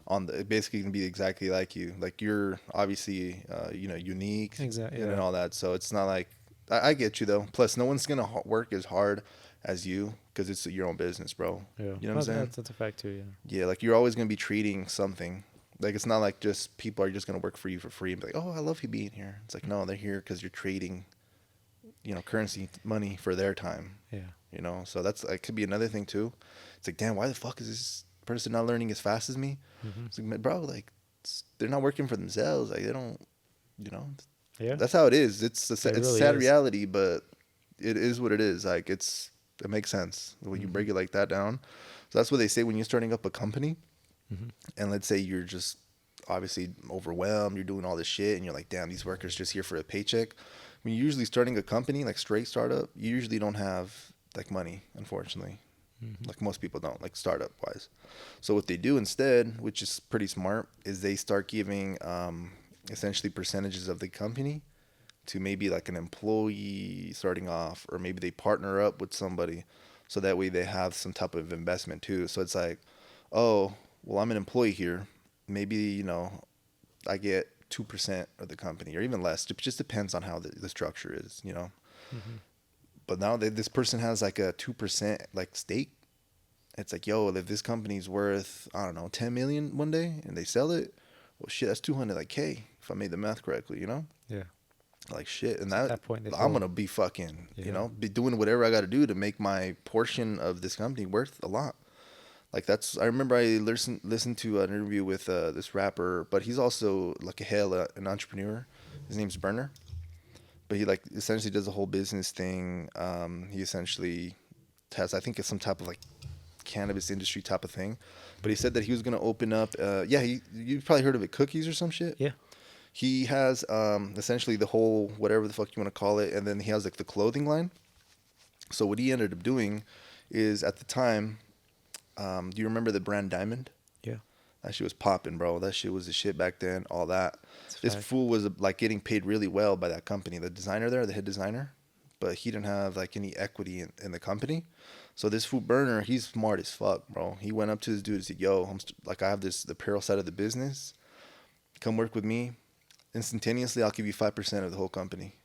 on the basically can be exactly like you. Like you're obviously unique exactly. and Yeah. all that. So it's not like I get you though. Plus, no one's gonna work as hard as you because it's your own business, bro. Yeah. You know what I'm Oh, saying? that's a fact too. Yeah. Yeah, like you're always gonna be treating something. Like it's not like just people are just gonna work for you for free and be like, oh, I love you being here. It's like no, they're here because you're trading, currency money for their time. Yeah. So that could be another thing too. It's like, damn, why the fuck is this person not learning as fast as me? Mm-hmm. It's like, man, bro, like they're not working for themselves. Like they don't, you know, Yeah. that's how it is. It It's a really sad is. reality, but it is what it is. Like it makes sense when you Mm-hmm. break it like that down. So that's what they say when you're starting up a company, Mm-hmm. and let's say you're just obviously overwhelmed, you're doing all this shit, and you're like, damn, these workers just here for a paycheck. When you're usually starting a company, like straight startup, you usually don't have like money, unfortunately. Mm-hmm. Like most people don't, like startup wise. So what they do instead, which is pretty smart, is they start giving essentially percentages of the company to maybe like an employee starting off, or maybe they partner up with somebody, so that way they have some type of investment too. So it's like, oh, well, I'm an employee here. Maybe, I get 2% of the company or even less. It just depends on how the structure is. Mm-hmm. But now this person has like a 2% like stake. It's like, yo, if this company's worth, I don't know, 10 million one day and they sell it, well, shit, that's 200 like K if I made the math correctly. Yeah. Like shit. And So at that that point, they I'm pull. going to be fucking, Yeah. be doing whatever I got to do to make my portion of this company worth a lot. Like I remember I listened to an interview with this rapper, but he's also like an entrepreneur. His name's Burner, but he like essentially does a whole business thing. He essentially has, I think, it's some type of like cannabis industry type of thing. But he said that he was gonna open up. You probably heard of it, cookies or some shit. Yeah. He has essentially the whole whatever the fuck you want to call it, and then he has like the clothing line. So what he ended up doing is at the time, do you remember the brand Diamond? Yeah. That shit was popping, bro. That shit was the shit back then. All that. It's a This fact. fool was like getting paid really well by that company, the designer there, the head designer, but he didn't have like any equity in the company. So this fool Burner, he's smart as fuck, bro. He went up to this dude and said, "Yo, like I have the apparel side of the business. Come work with me. Instantaneously, I'll give you 5% of the whole company."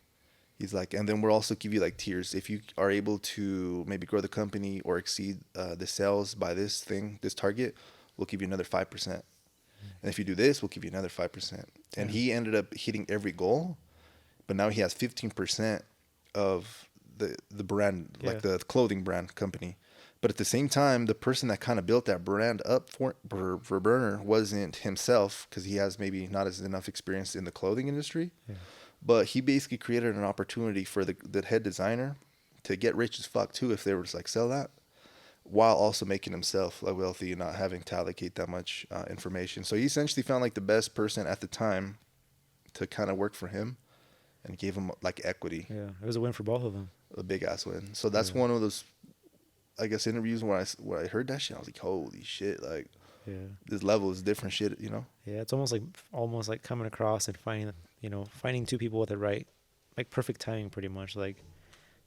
He's like, and then we'll also give you like tiers. If you are able to maybe grow the company or exceed the sales by this target, we'll give you another 5%. And if you do this, we'll give you another 5%. And Yeah. he ended up hitting every goal, but now he has 15% of the brand, Yeah. like the clothing brand company. But at the same time, the person that kind of built that brand up for Burner wasn't himself, because he has maybe not as enough experience in the clothing industry. Yeah. But he basically created an opportunity for the head designer to get rich as fuck too if they were to like sell that, while also making himself like wealthy and not having to allocate that much information. So he essentially found like the best person at the time to kind of work for him, and gave him like equity, Yeah. It was a win for both of them. a big ass win. So that's Yeah. one of those, I guess, interviews where I heard that shit. I was like, holy shit, like Yeah. this level is different shit. Yeah. It's almost like coming across and finding two people with the right, like perfect timing, pretty much. Like,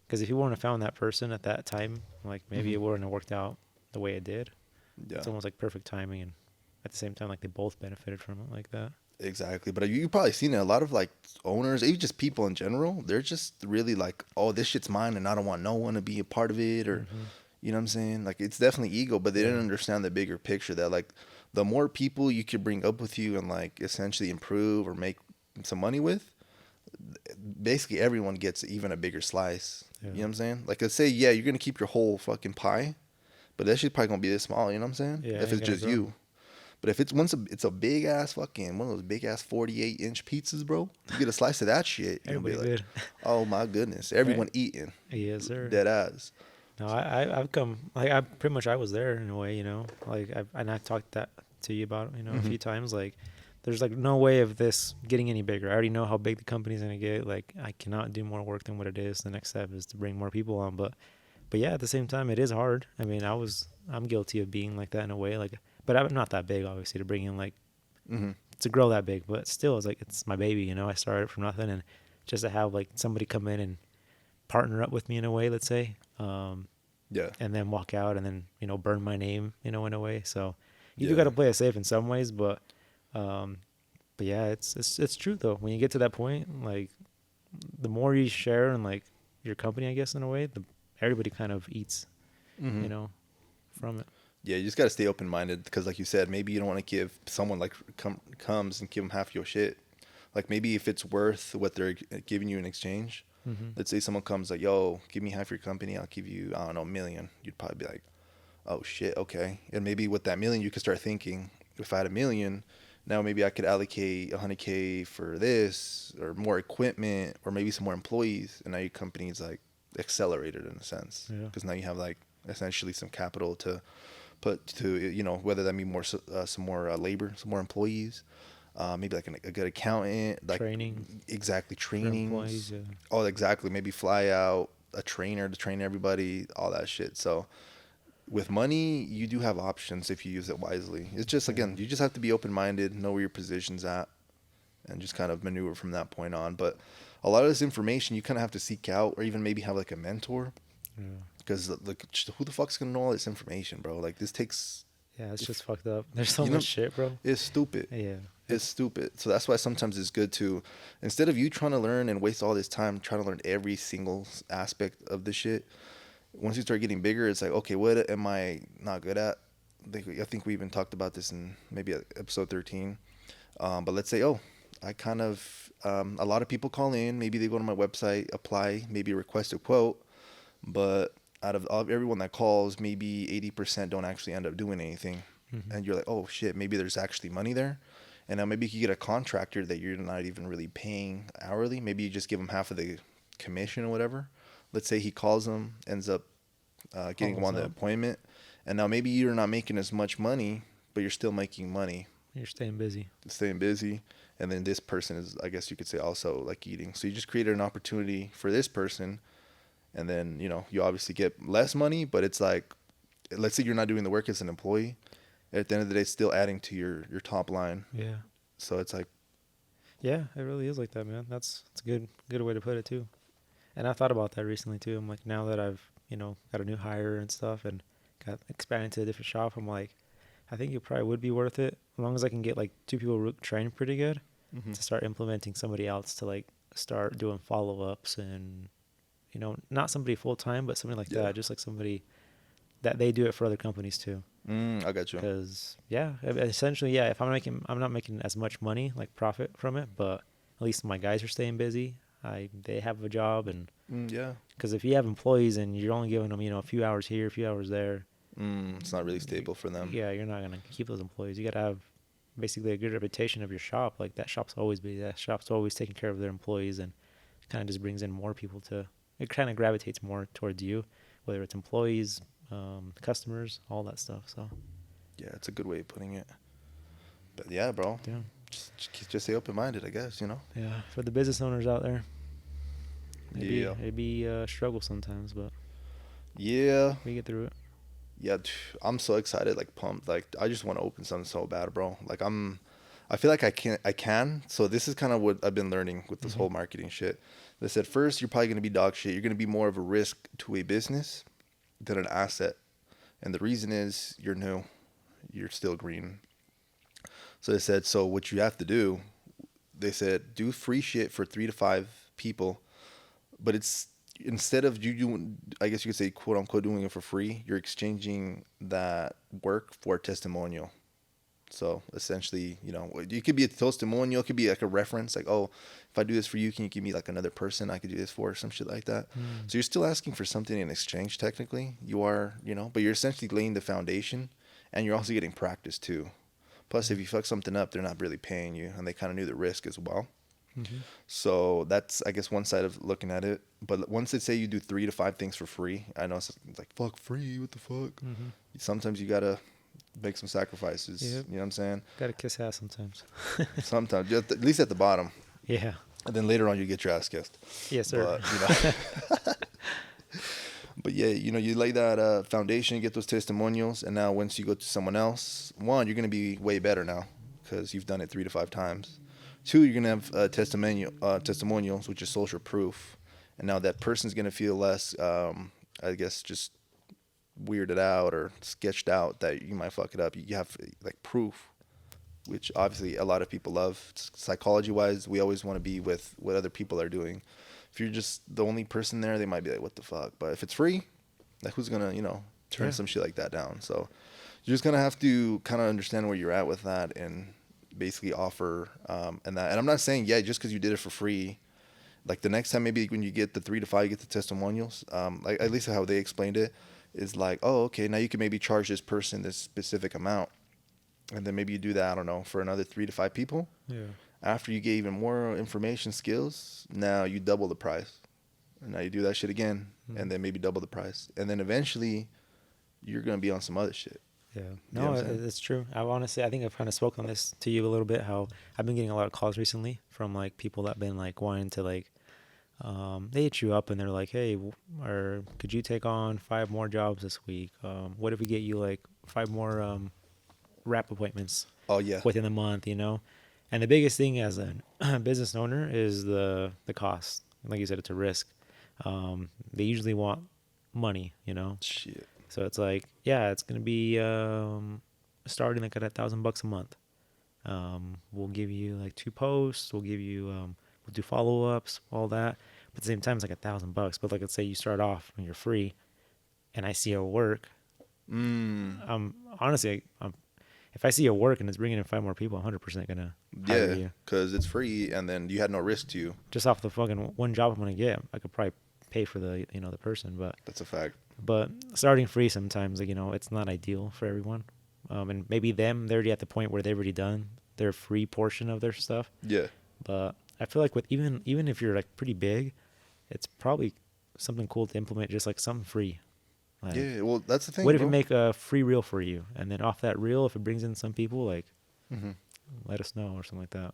because if you wouldn't have found that person at that time, like maybe it Hmm. wouldn't have worked out the way it did. Yeah, It's almost like perfect timing, and at the same time, like they both benefited from it, like that. exactly. But you probably seen it. A lot of like owners, even just people in general, they're just really like, oh, this shit's mine, and I don't want no one to be a part of it, or Mm-hmm. you know what I'm saying? Like it's definitely ego, but they didn't Yeah. understand the bigger picture that like the more people you could bring up with you and like essentially improve or make some money with, basically everyone gets even a bigger slice. Yeah. You know what I'm saying? Like let's say, yeah, you're gonna keep your whole fucking pie, but that shit's probably gonna be this small, you know what I'm saying? Yeah. It If ain't it's gonna just grow. you. But if it's it's a big ass fucking one of those big ass 48-inch pizzas, bro, you get a slice of that shit, you're gonna be Everybody like, good. oh my goodness, Right. everyone eating, Yes, sir. dead ass. No, I've come like I pretty much I was there in a way, like I talked that to you about, a Hmm. few times. Like, there's like no way of this getting any bigger. I already know how big the company's gonna get. Like, I cannot do more work than what it is. The next step is to bring more people on, but yeah, at the same time, it is hard. I mean, I'm guilty of being like that in a way. Like, but I'm not that big, obviously, to bring in like Hmm. to grow that big. But still, it's like it's my baby. I started from nothing, and just to have like somebody come in and partner up with me in a way, let's say, Yeah, and then walk out and then burn my name, in a way. So you do got yeah. to play it safe in some ways, um, but yeah, it's true though. When you get to that point, like the more you share and like your company, I guess in a way, the everybody kind of eats, Hmm. you know, from it. Yeah, you just gotta stay open minded because, like you said, maybe you don't want to give someone like comes and give them half your shit. Like maybe if it's worth what they're giving you in exchange. Hmm. Let's say someone comes like, "Yo, give me half your company. I'll give you, I don't know, a million." You'd probably be like, "Oh shit, okay." And maybe with that million, you could start thinking, if I had a million, now maybe I could allocate 100K for this or more equipment or maybe some more employees, and now your company's like accelerated in a sense Yeah, because now you have like essentially some capital to put to whether that mean more some more labor, some more employees, maybe like a good accountant, like training exactly for employees. trainings. Yeah, Oh, exactly. Maybe fly out a trainer to train everybody, all that shit. So with money, you do have options if you use it wisely. It's just yeah, again, you just have to be open minded, know where your position's at, and just kind of maneuver from that point on. But a lot of this information you kind of have to seek out, or even maybe have like a mentor, yeah. because like who the fuck's gonna know all this information, bro? Like this takes, Yeah, it's if just fucked up. There's so you much know, shit, bro. it's stupid. Yeah, It's it's stupid. So that's why sometimes it's good to, instead of you trying to learn and waste all this time trying to learn every single aspect of the shit, once you start getting bigger, it's like, okay, what am I not good at? I think we even talked about this in maybe episode 13. But let's say, oh, I kind of, a lot of people call in. Maybe they go to my website, apply, maybe request a quote. But out of everyone that calls, maybe 80% don't actually end up doing anything. hmm And you're like, oh shit, maybe there's actually money there. And now maybe you could get a contractor that you're not even really paying hourly. Maybe you just give him half of the commission or whatever. Let's say he calls them, ends up getting him follows on the up. appointment. And now maybe you're not making as much money, but you're still making money, You're staying busy. staying busy. And then this person is, I guess you could say, also like eating. So you just created an opportunity for this person. And then, you obviously get less money, but it's like, let's say you're not doing the work as an employee. At the end of the day, it's still adding to your top line. Yeah, So it's like, yeah, it really is like that, man. That's a good way to put it too. And I thought about that recently too. I'm like, now that I've, got a new hire and stuff and got expanded to a different shop, I'm like, I think it probably would be worth it as long as I can get like two people trained pretty good hmm, to start implementing somebody else to like start doing follow ups and, not somebody full time, but somebody like yeah, that, just like somebody that they do it for other companies too. I got you. Because yeah, essentially, yeah, if I'm not making as much money like profit from it, but at least my guys are staying busy. They have a job, and Yeah, because if you have employees and you're only giving them, a few hours here, a few hours there, it's not really stable for them. yeah, you're not gonna keep those employees. You gotta have basically a good reputation of your shop. Like that shop's always taking care of their employees, and kind of just brings in more people to. It kind of gravitates more towards you, whether it's employees, customers, all that stuff. So Yeah, it's a good way of putting it. But yeah, bro, yeah, just stay open minded, I guess. yeah. For the business owners out there, Yeah, it'd be a struggle sometimes, but yeah, we get through it. yeah. I'm so excited, like pumped. Like I just want to open something so bad, bro. Like I feel like I can. So this is kind of what I've been learning with this Hmm. whole marketing shit. They said first you're probably gonna be dog shit. You're gonna be more of a risk to a business than an asset. And the reason is you're new. You're still green. So they said, so what you have to do, they said, do free shit for 3 to 5 people, but it's instead of you doing, I guess you could say, quote unquote, doing it for free, you're exchanging that work for a testimonial. So essentially, it could be a testimonial, it could be like a reference, like, oh, if I do this for you, can you give me like another person I could do this for, some shit like that. Mm. So you're still asking for something in exchange, technically. You are, but you're essentially laying the foundation, and you're also getting practice too. Plus, if you fuck something up, they're not really paying you, and they kind of knew the risk as well. Mm-hmm. So that's, I guess, one side of looking at it. But once they say you do 3 to 5 things for free, I know it's like, fuck free, what the fuck? Mm-hmm. Sometimes you gotta make some sacrifices. Yep. You know what I'm saying? Gotta kiss ass sometimes. Sometimes, just at least at the bottom, Yeah. and then later on you get your ass kissed. Yes, sir. But but yeah, you lay that foundation, get those testimonials, and now once you go to someone else, one, you're gonna be way better now because you've done it 3 to 5 times. Two, you're gonna have testimonials, which is social proof, and now that person's gonna feel less, I guess, just weirded out or sketched out that you might fuck it up. You have like proof, which obviously a lot of people love. Psychology wise, we always want to be with what other people are doing. If you're just the only person there, they might be like, what the fuck? But if it's free, like who's gonna, turn some shit like that down? So you're just gonna have to kind of understand where you're at with that and basically offer and I'm not saying just because you did it for free, like the next time maybe when you get the 3 to 5, you get the testimonials, like at least how they explained it is like, oh, okay, now you can maybe charge this person this specific amount, and then maybe you do that, I don't know, for another 3 to 5 people. Yeah. After you get even more information skills, now you double the price, and now you do that shit again, and then maybe double the price, and then eventually you're gonna be on some other shit. Yeah. You know No, what I'm saying? it's true. I think I've kind of spoken on this to you a little bit, how I've been getting a lot of calls recently from like people that been like wanting to like, they hit you up and they're like, hey, or could you take on 5 more jobs this week? What if we get you like 5 more rap appointments Oh yeah. within the month, And the biggest thing as a business owner is the cost. Like you said, it's a risk. They usually want money, Shit. So it's like, yeah, it's gonna be starting like at $1,000 a month. We'll give you like 2 posts. We'll give you we'll do follow ups, all that. But at the same time, it's like $1,000. But like, let's say you start off and you're free, and I see your work. Honestly, if I see your work and it's bringing in 5 more people, I'm 100% gonna hire you. Because it's free, and then you had no risk to you. Just off the fucking one job I'm gonna get, I could probably pay for the the person, but That's a fact. starting free sometimes, like, it's not ideal for everyone. And maybe they're already at the point where they've already done their free portion of their stuff. Yeah. But I feel like with even if you're like pretty big, it's probably something cool to implement, just like something free. Like, Yeah. Well, that's the thing. what if bro. we make a free reel for you, and then off that reel, if it brings in some people, like, Mm-hmm. let us know or something like that.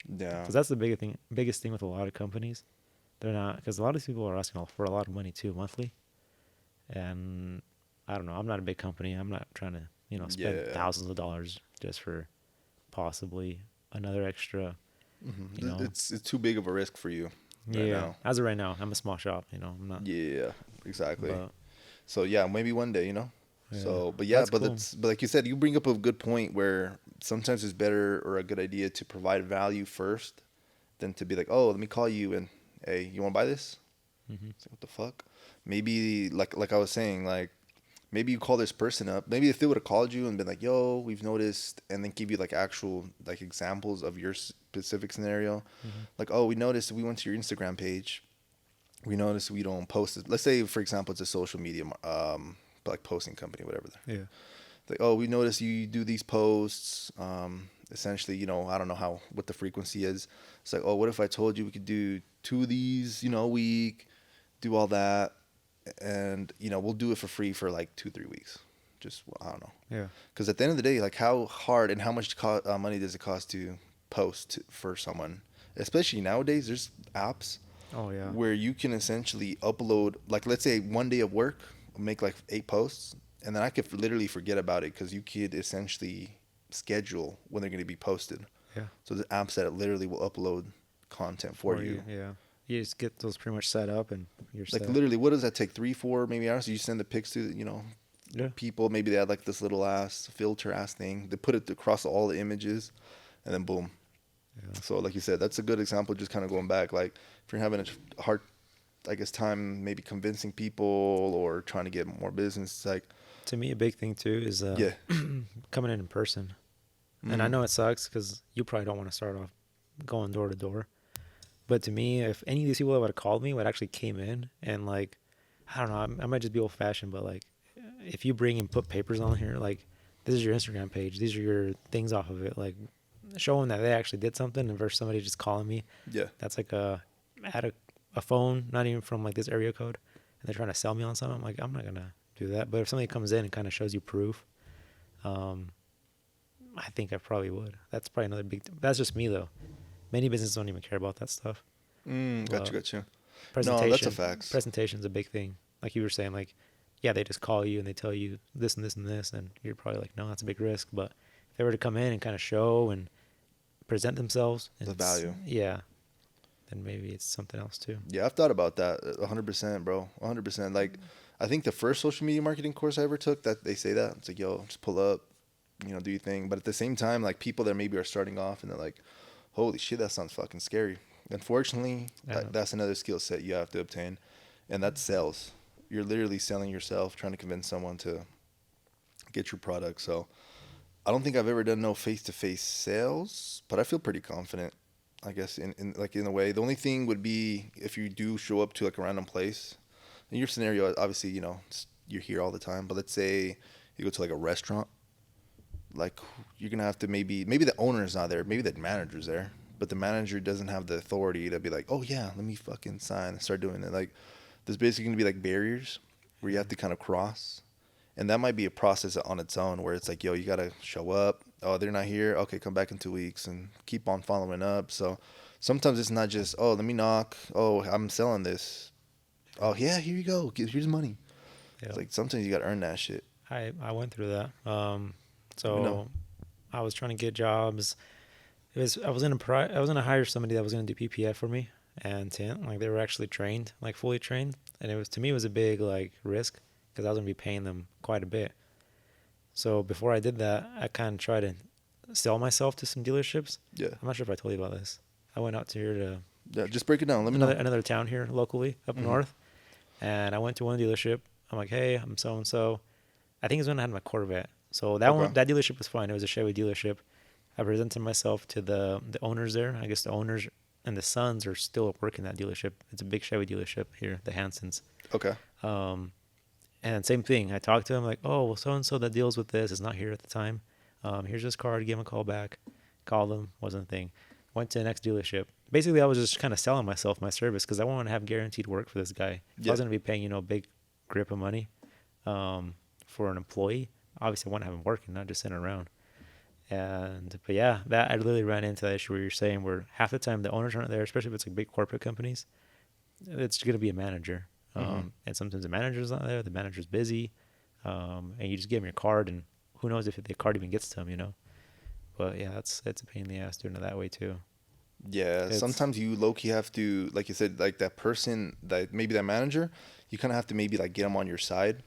Yeah. Because that's the biggest thing with a lot of companies. They're not, because a lot of people are asking for a lot of money too monthly, and I don't know. I'm not a big company. I'm not trying to spend thousands of dollars just for possibly another extra. Mm-hmm. It's too big of a risk for you. Right Yeah. now. As of right now, I'm a small shop. I'm not. Yeah. Exactly. But, So yeah, maybe one day, yeah. So, but That's but cool. but like you said, you bring up a good point where sometimes it's better or a good idea to provide value first than to be like, oh, let me call you and hey, you want to buy this? Mm-hmm. It's like, what the fuck? Maybe like I was saying, like maybe you call this person up. Maybe if they would have called you and been like, yo, we've noticed, and then give you like actual like examples of your specific scenario, like, oh, we noticed we went to your Instagram page. We noticed we don't post it. Let's say, for example, it's a social media, like posting company, whatever. Yeah. Like, oh, we noticed you do these posts. Essentially, I don't know what the frequency is. It's like, oh, what if I told you we could do 2 of these, a week, do all that, and we'll do it for free for like 2-3 weeks. Just I don't know. Yeah. Because at the end of the day, like how hard and how much money does it cost to post for someone? Especially nowadays, there's apps. Oh yeah. Where you can essentially upload, like, let's say one day of work, make like 8 posts, and then I could literally forget about it because you could essentially schedule when they're going to be posted. Yeah. So the apps that literally will upload content for you. Yeah. You just get those pretty much set up, and you're Like set. literally, what does that take? 3-4 maybe hours. So you send the pics to Yeah. people. Maybe they had like this little filter thing. They put it across all the images, and then boom. Yeah. So like you said, that's a good example. Just kind of going back, like if you're having a hard, I guess, time maybe convincing people or trying to get more business, it's like, To me, a big thing too is yeah, coming in person. And I know it sucks because you probably don't want to start off going door to door. But to me, if any of these people that would have called me would actually came in and like, I don't know, I might just be old fashioned, but like, if you bring and put papers on here, like this is your Instagram page. These are your things off of it. Like showing that they actually did something and versus somebody just calling me. Yeah. That's like a phone, not even from like this area code, and they're trying to sell me on something. I'm like, I'm not gonna do that. But if somebody comes in and kind of shows you proof, um, I think I probably would. That's probably another big. That's just me though. Many businesses don't even care about that stuff. Got But you. No, that's a presentation, facts. presentation's a big thing. Like you were saying, like, yeah, they just call you and they tell you this and this and this, and you're probably like, no, that's a big risk. But if they were to come in and kind of show and present themselves, and The value. yeah, then maybe it's something else too. Yeah, I've thought about that 100%, bro. 100%. Like, I think the first social media marketing course I ever took, that they say that it's like, yo, just pull up, do your thing. But at the same time, like people that maybe are starting off and they're like, holy shit, that sounds fucking scary. Unfortunately, that's another skill set you have to obtain, and that's sales. You're literally selling yourself, trying to convince someone to get your product. So I don't think I've ever done no face-to-face sales, but I feel pretty confident, I guess, in a way. The only thing would be if you do show up to like a random place. In your scenario, obviously, you're here all the time, but let's say you go to like a restaurant, like you're gonna have to maybe the owner's not there, maybe the manager's there, but the manager doesn't have the authority to be like, oh yeah, let me fucking sign and start doing it. Like there's basically gonna be like barriers where you have to kind of cross, and that might be a process on its own where it's like, yo, you gotta show up. Oh, they're not here. Okay, come back in 2 weeks and keep on following up. So sometimes it's not just, oh, let me knock. Oh, I'm selling this. Oh yeah, here you go. Here's money. Yeah, It's like sometimes you gotta earn that shit. I went through that. Let me know. So I was trying to get jobs. I was gonna hire somebody that was gonna do PPF for me and tint. Like they were actually trained, like fully trained, and it was a big like risk because I was gonna be paying them quite a bit. So before I did that, I kind of tried to sell myself to some dealerships. Yeah. I'm not sure if I told you about this. I went out to here to Yeah, just break it down. Let me know. another town here locally up Mhm. north, and I went to one dealership. I'm like, hey, I'm so and so. I think it's when I had my Corvette. So Okay. that dealership was fine. It was a Chevy dealership. I presented myself to the owners there. I guess the owners and the sons are still working that dealership. It's a big Chevy dealership here, the Hansons. Okay. Um, and same thing. I talked to him like, oh, well, so and so that deals with this is not here at the time. Here's his card. Give him a call back. Called him. Wasn't a thing. Went to the next dealership. Basically, I was just kind of selling myself, my service, because I wanted to have guaranteed work for this guy. If I Yeah. was going to be paying, a big grip of money for an employee, obviously I want to have him working, not just sitting around. But yeah, that I literally ran into that issue where you're saying where half the time the owners aren't there, especially if it's like big corporate companies. It's going to be a manager. Mhm. And sometimes the manager's not there, the manager's busy, and you just give him your card, and who knows if the card even gets to him. But yeah, it's a pain in the ass doing it that way too. Yeah. It's Sometimes you low key have to, like you said, like that person, that maybe that manager, you kind of have to maybe like get them on your side.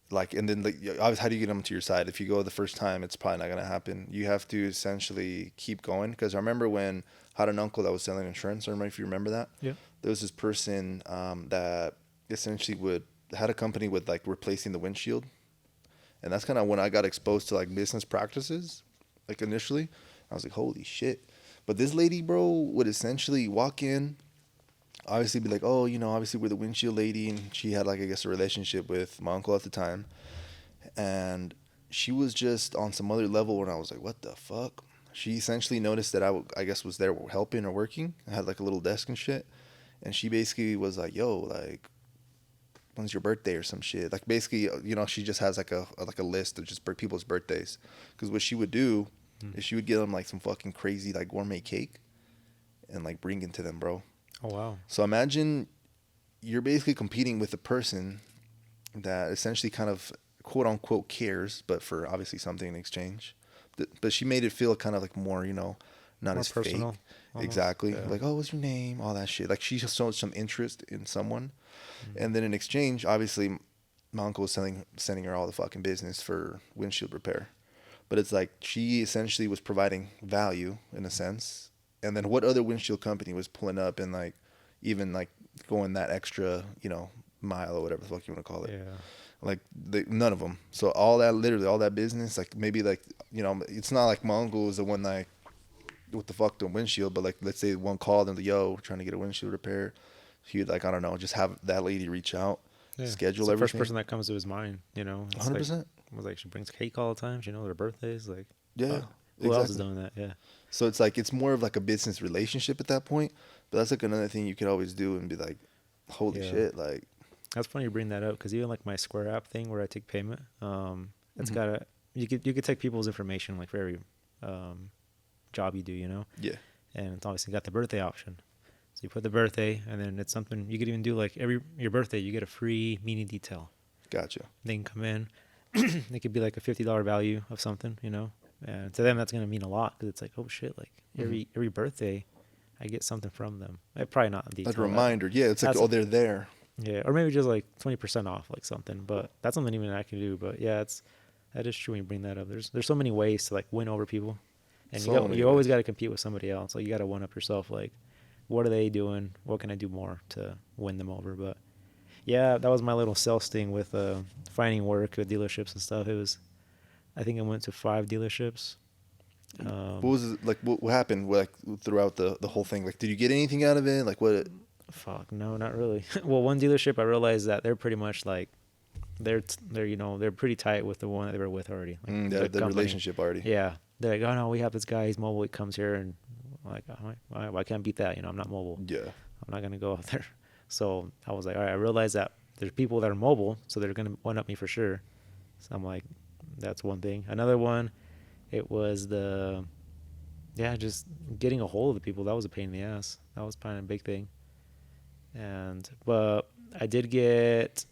Like, and then like, obviously, how do you get them to your side? If you go the first time, it's probably not gonna happen. You have to essentially keep going. Because I remember when I had an uncle that was selling insurance. I don't know if you remember that. yeah, There was this person that essentially would had a company with like replacing the windshield, and that's kind of when I got exposed to like business practices. Like initially, I was like, holy shit. But this lady, bro, would essentially walk in, obviously be like, oh, obviously we're the windshield lady, and she had like I guess a relationship with my uncle at the time, and she was just on some other level when I was like, what the fuck? She essentially noticed that I guess was there helping or working. I had like a little desk and shit, and she basically was like, yo, like, when's your birthday or some shit? Like basically, she just has like a list of just people's birthdays, because what she would do is she would give them like some fucking crazy like gourmet cake and like bring it to them, bro. oh wow, So imagine you're basically competing with a person that essentially kind of quote unquote cares, but for obviously something in exchange. But she made it feel kind of like more, not more as personal, fake. almost. Exactly. Yeah. Like, oh, what's your name? All that shit. Like she just showed some interest in someone. Mhm. And then in exchange, obviously, my uncle was sending her all the fucking business for windshield repair. But it's like she essentially was providing value in a sense. And then what other windshield company was pulling up and like even like going that extra, mile or whatever the fuck you want to call it? Yeah. Like none of them. So all that, literally all that business, like maybe like it's not like my uncle was the one like what the fuck the windshield, but like let's say one called and yo, trying to get a windshield repair, he would like, I don't know, just have that lady reach out, Yeah. It's schedule the first everything. person that comes to his mind. It's like 100%. was like, she brings cake all the time. She knows her birthdays. Like, Yeah, fuck, who else is exactly. doing that? Yeah, So it's like it's more of like a business relationship at that point. But that's like another thing you could always do and be like, holy yeah. shit, like, That's funny you bring that up because even like my Square app thing where I take payment, it's mhm. got a you could take people's information like for every um, job you do, you know, Yeah, and it's obviously got the birthday option. So you put the birthday, and then it's something you could even do like every your birthday, you get a free mini detail. gotcha. They can come in. It could be like a $50 value of something, you know, and to them that's gonna mean a lot because it's like, oh shit, like Hmm. every birthday, I get something from them. Probably not in Like a detail. reminder. Yeah, it's like, That's oh, they're there. yeah, or maybe just like 20% off, like something. But that's something even I can do. But yeah, that is true when you bring that up. There's so many ways to like win over people, and So many you always ways. got to compete with somebody else. Like you got to one up yourself. Like, what are they doing? What can I do more to win them over? But yeah, that was my little sales thing with finding work at dealerships and stuff. It was, I think I went to 5 dealerships. What Um, was it, like? What happened? Like throughout the whole thing? Like, did you get anything out of it? Like, what? Fuck, no, not really. Well, one dealership I realized that they're pretty much like they're they're pretty tight with the one that they were with already, like the The company. relationship already. Yeah, they're like, oh no, we have this guy. He's mobile. He comes here, and I'm like, oh, I can't beat that. You know, I'm not mobile. Yeah. I'm not gonna go out there. So I was like, all right. I realized that there's people that are mobile, so they're gonna one up me for sure. So I'm like, that's one thing. Another one, it was the yeah, just getting a hold of the people. That was a pain in the ass. That was kind of a big thing. And but I did get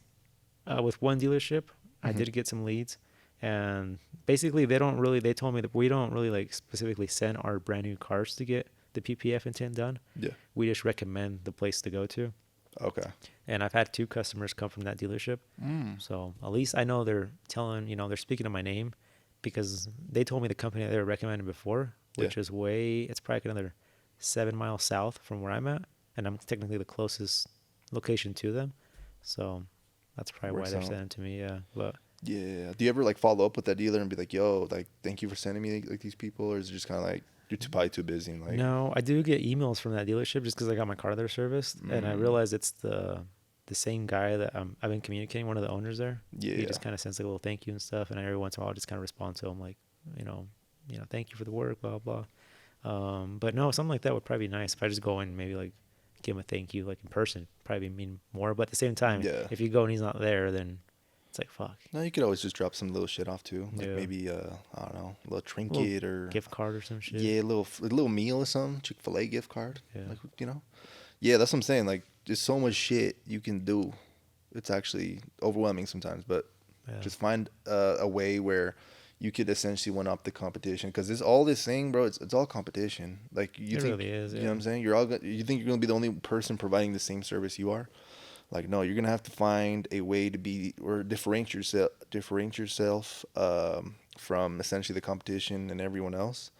with one dealership, I Hmm. did get some leads, and basically they don't really. They told me that we don't really like specifically send our brand new cars to get the PPF and tint done. Yeah. We just recommend the place to go to. Okay. And I've had 2 customers come from that dealership, Mm. so at least I know they're telling they're speaking to my name because they told me the company that they were recommended before, Yeah. which is way it's probably another 7 miles south from where I'm at, and I'm technically the closest location to them. So that's probably why Works they're out. sending to me. Yeah, but Yeah. Do you ever like follow up with that dealer and be like, yo, like, thank you for sending me like these people, or is it just kind of like you're probably too busy and like, no, I do get emails from that dealership just because I got my car there serviced, and I mm, realize it's the same guy that I've been communicating, one of the owners there. He yeah, just kind of sends like a little thank you and stuff, and every once in a while I'll just kind of respond to him like, you know, thank you for the work, blah blah. But no, something like that would probably be nice if I just go in and maybe like give him a thank you like in person, probably mean more. But at the same time, yeah. if you go and he's not there, then it's like fuck. No, you could always just drop some little shit off too, like Yeah, maybe I don't know, a little a little trinket or gift card or some shit. yeah, a little meal or something, Chick-fil-A gift card, Yeah, like yeah, that's what I'm saying. Like, there's so much shit you can do. It's actually overwhelming sometimes, but yeah. just find a way where you could essentially one up the competition because it's all this thing, bro. It's all competition. Like you It think, really is. you know what Yeah. I'm saying? You think you're gonna be the only person providing the same service you are. Like no, you're gonna have to find a way to be or differentiate yourself from essentially the competition and everyone else,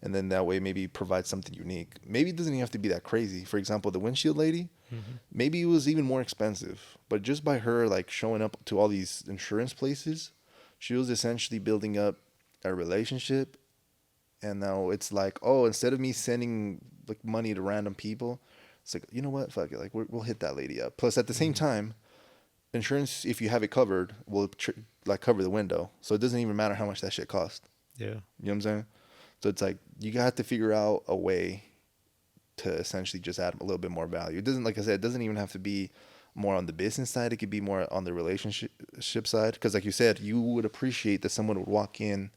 and then that way maybe provide something unique. Maybe it doesn't even have to be that crazy. For example, the windshield lady, Hmm. maybe it was even more expensive, but just by her like showing up to all these insurance places, she was essentially building up a relationship. And now it's like, oh, instead of me sending like money to random people, it's like, you know what, fuck it, like we'll hit that lady up. Plus, at the same Hmm. time, insurance, if you have it covered, will like cover the window, so it doesn't even matter how much that shit costs. Yeah. You know what I'm saying? So it's like you got to figure out a way to essentially just add a little bit more value. It doesn't, like I said, it doesn't even have to be more on the business side. It could be more on the relationship side. Because, like you said, you would appreciate that someone would walk in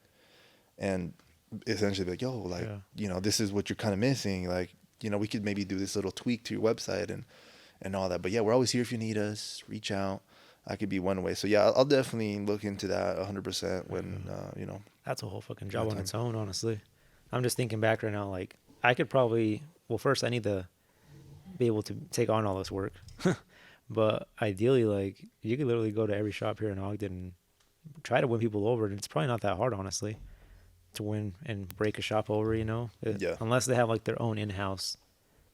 and essentially be like, "Yo, like, Yeah. this is what you're kind of missing. Like, we could maybe do this little tweak to your website and all that. But yeah, we're always here if you need us. Reach out. I could be one way. So yeah, I'll definitely look into that 100% when Yeah. That's a whole fucking I have job on time. its own, honestly. I'm just thinking back right now, like I could probably well first I need to be able to take on all this work. But ideally like you could literally go to every shop here in Ogden and try to win people over and it's probably not that hard honestly to win and break a shop over, Yeah, unless they have like their own in-house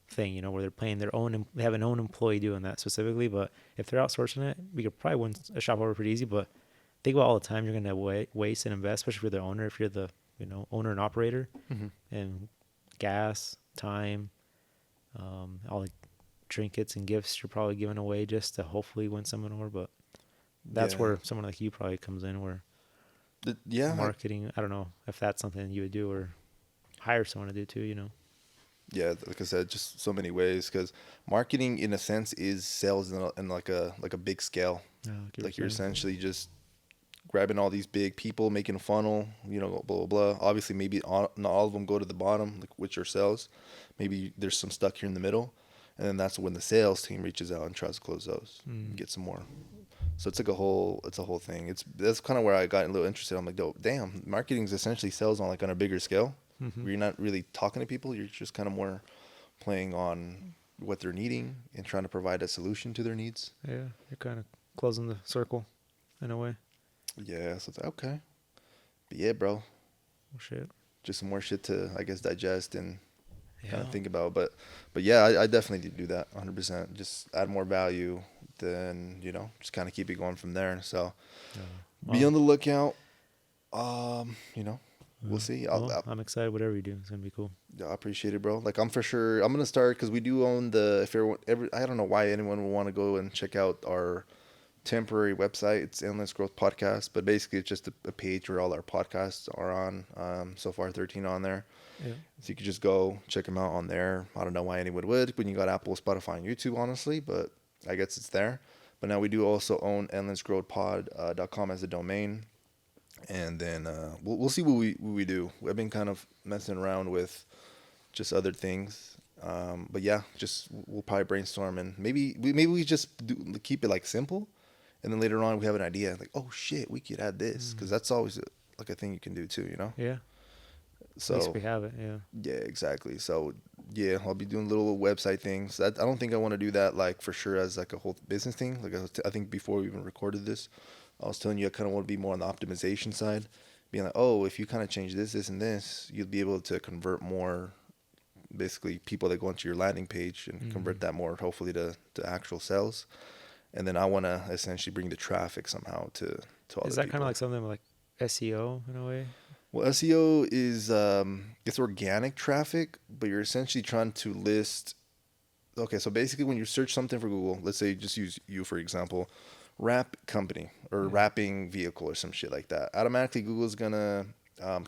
thing, where they're paying their own they have an own employee doing that specifically, but if they're outsourcing it, we could probably win a shop over pretty easy, but think about all the time you're going to waste and invest, especially for the owner if you're the owner and operator, hmm, and gas, time, all the trinkets and gifts you're probably giving away just to hopefully win someone over. But that's yeah. where someone like you probably comes in, where Yeah, marketing. I don't know if that's something you would do or hire someone to do too. yeah. Like I said, just so many ways because marketing, in a sense, is sales in like a big scale. Yeah, like you were Like you're saying. essentially just grabbing all these big people, making a funnel, blah, blah, blah. Obviously, maybe not all of them go to the bottom, like with your sales. Maybe there's some stuck here in the middle. And then that's when the sales team reaches out and tries to close those and Mm. get some more. So it's a whole thing. That's kind of where I got a little interested. I'm like, damn, marketing is essentially sales on like on a bigger scale, Mm-hmm. where you're not really talking to people. You're just kind of more playing on what they're needing and trying to provide a solution to their needs. Yeah, you're kind of closing the circle in a way. Yeah, so it's like, okay, but yeah, bro, Oh, shit. just some more shit to I guess digest and kind Yeah. of think about. But yeah, I definitely do that 100%. Just add more value, then just kind of keep it going from there. So Yeah. be Well, on the lookout. We'll yeah. see. Well, I'm excited. Whatever you do, it's gonna be cool. I appreciate it, bro. Like I'm for sure. I'm gonna start because we do own the. If everyone, I don't know why anyone would want to go and check out our temporary website. It's Endless Growth Podcast, but basically it's just a page where all our podcasts are on. So far 13 on there. Yeah. So you could just go check them out on there. I don't know why anyone would when you got Apple, Spotify, and YouTube, honestly, but I guess it's there. But now we do also own endlessgrowthpod.com as a domain. And then we'll see what we do. I've been kind of messing around with just other things. But yeah, just we'll probably brainstorm and maybe we just keep it like simple, and then later on we have an idea like, oh shit, we could add this because Mm. that's always like a thing you can do too, Yeah. At least So we have it. Yeah. yeah, exactly. So yeah, I'll be doing little website things. I don't think I want to do that like for sure as like a whole business thing. Like I think before we even recorded this, I was telling you I kind of want to be more on the optimization side, being like, oh, if you kind of change this and this, you'll be able to convert more, basically people that go onto your landing page and convert Mm. that more hopefully to actual sales. And then I want to essentially bring the traffic somehow to Is other that kind of people. like something like SEO in a way? Well, SEO is it's organic traffic, but you're essentially trying to list. Okay, so basically, when you search something for Google, let's say just use you for example, wrap company or Yeah. wrapping vehicle or some shit like that. Automatically, Google's gonna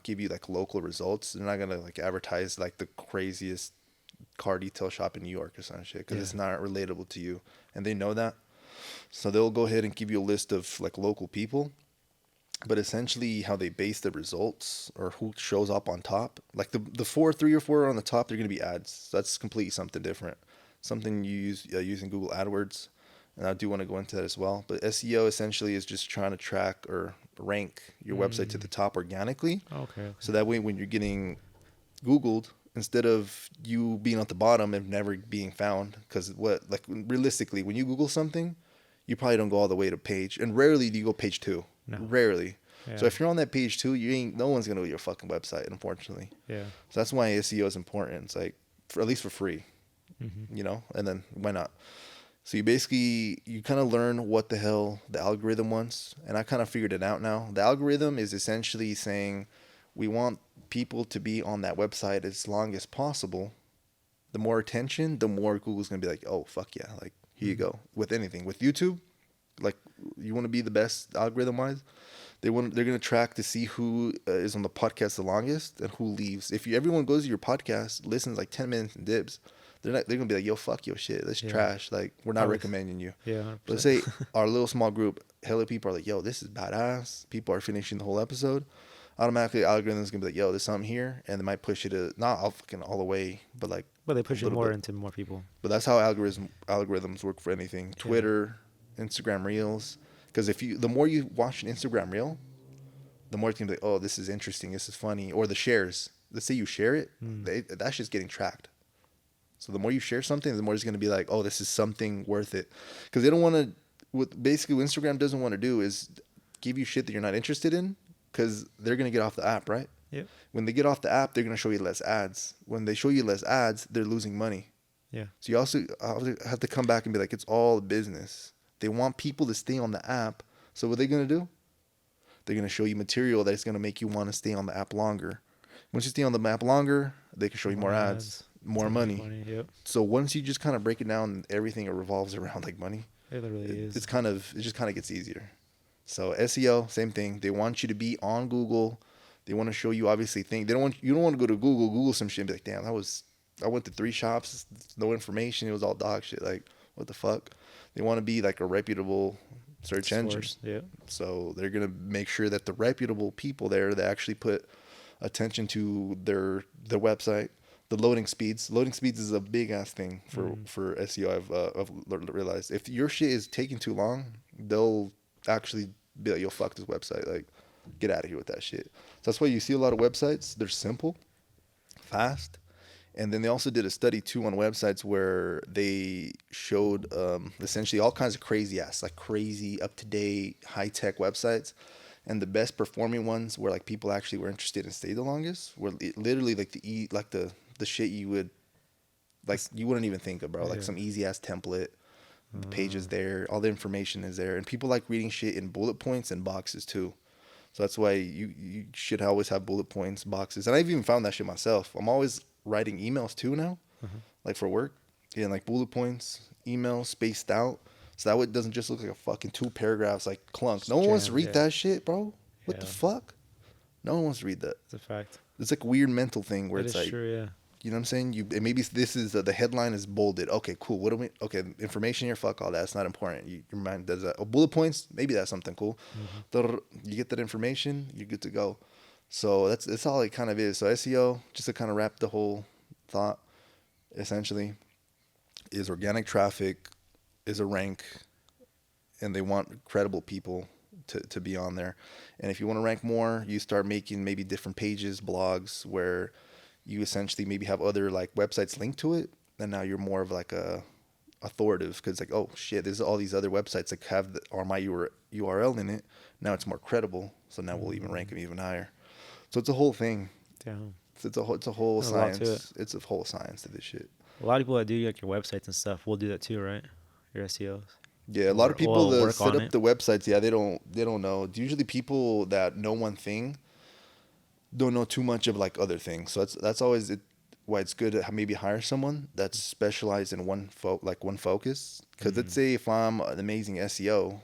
give you like local results. They're not gonna like advertise like the craziest car detail shop in New York or some shit because Yeah. it's not relatable to you, and they know that. So they'll go ahead and give you a list of like local people, but essentially how they base the results or who shows up on top, like the three or four on the top, they're going to be ads. So that's completely something different, something you use using Google AdWords, and I do want to go into that as well. But SEO essentially is just trying to track or rank your website to the Mm. top organically, Okay. so Okay. that way when you're getting Googled, instead of you being at the bottom and never being found, because what like realistically when you Google something, you probably don't go all the way to page, and rarely do you go page two. No. Rarely. So Yeah. if you're on that page two, you ain't no one's gonna go to your fucking website, unfortunately. Yeah. So that's why SEO is important. It's like for at least for free, Mm-hmm. and then why not? So you kind of learn what the hell the algorithm wants, and I kind of figured it out now. The algorithm is essentially saying we want people to be on that website as long as possible. The more attention, the more Google's gonna be like, oh fuck yeah, like here you Mm. go. With anything, with YouTube, like you want to be the best algorithm wise, they're gonna track to see who is on the podcast the longest and who leaves. If everyone goes to your podcast, listens like 10 minutes and dibs, they're gonna be like, yo fuck your shit, that's Yeah. trash. Like we're I not was. recommending you. Yeah. But let's 100%. say our little small group, hella people are like, yo, this is badass. People are finishing the whole episode. Automatically, the algorithm's gonna be like, yo, there's something here, and they might push you to not all fucking all the way, but like But they a push it little more bit. into more people. But that's how algorithms work for anything. Yeah. Twitter, Instagram Reels. Because the more you watch an Instagram Reel, the more it's gonna be like, oh, this is interesting, this is funny, or the shares. Let's say you share it, Mm. that's just getting tracked. So the more you share something, the more it's gonna be like, oh, this is something worth it. Because they don't want to. What basically what Instagram doesn't want to do is give you shit that you're not interested in, because they're gonna get off the app, right? Yep. When they get off the app, they're gonna show you less ads. When they show you less ads, they're losing money. Yeah. So you also have to come back and be like, it's all business. They want people to stay on the app. So what are they gonna do? They're gonna show you material that's gonna make you want to stay on the app longer. Once you stay on the app longer, they can show you more ads, more It's more money. Yep. So once you just kind of break it down, everything revolves around like money. It literally is. It just kind of gets easier. So SEO, same thing. They want you to be on Google. They want to show you obviously things. They don't want you don't want to go to Google some shit and be like, damn, I went to 3 shops, no information. It was all dog shit. Like, what the fuck? They want to be like a reputable search engine. Source. Yeah. So they're gonna make sure that the reputable people there that actually put attention to their website, the loading speeds. Loading speeds is a big ass thing for SEO. I've realized if your shit is taking too long, they'll actually be like, "Yo, fuck this website. Like, get out of here with that shit." So that's why you see a lot of websites. They're simple, fast, and then they also did a study too on websites where they showed essentially all kinds of crazy ass, like crazy up to date, high tech websites. And the best performing ones where like people actually were interested and stayed the longest were literally like the shit you would like you wouldn't even think of, bro. Like Yeah. some easy ass template, the page is there, all the information is there, and people like reading shit in bullet points and boxes too. So that's why you should always have bullet points, boxes. And I've even found that shit myself. I'm always writing emails too now, like for work. Yeah, like bullet points, emails spaced out. So that way it doesn't just look like a fucking 2 paragraphs like clunk. No one wants to Jammed. read Yeah. that shit, bro. What the Yeah. fuck? No one wants to read that. It's a fact. It's like a weird mental thing where It it's is like, true. Yeah. you know what I'm saying? And maybe this is the headline is bolded. Okay, cool. What do we? Okay, information here. Fuck all that. It's not important. Your mind does that. Oh, bullet points. Maybe that's something cool. You get that information. You're good to go. So that's all it kind of is. So SEO, just to kind of wrap the whole thought, essentially, is organic traffic, is a rank, and they want credible people to be on there. And if you want to rank more, you start making maybe different pages, blogs, where you essentially maybe have other like websites linked to it, and now you're more of like a authoritative because like, oh shit, there's all these other websites that have or my URL in it. Now it's more credible, so now we'll even rank them even higher. So it's a whole thing. Damn. It's a whole There's a lot to it. science. It's a whole science to this shit. A lot of people that do like your websites and stuff will do that too, right? Your SEOs. Yeah, a lot of people that Work set on up it. the websites, yeah, they don't know. It's usually people that know one thing don't know too much of like other things. So that's always why it's good to maybe hire someone that's specialized in one focus. Because let's say if I'm an amazing SEO,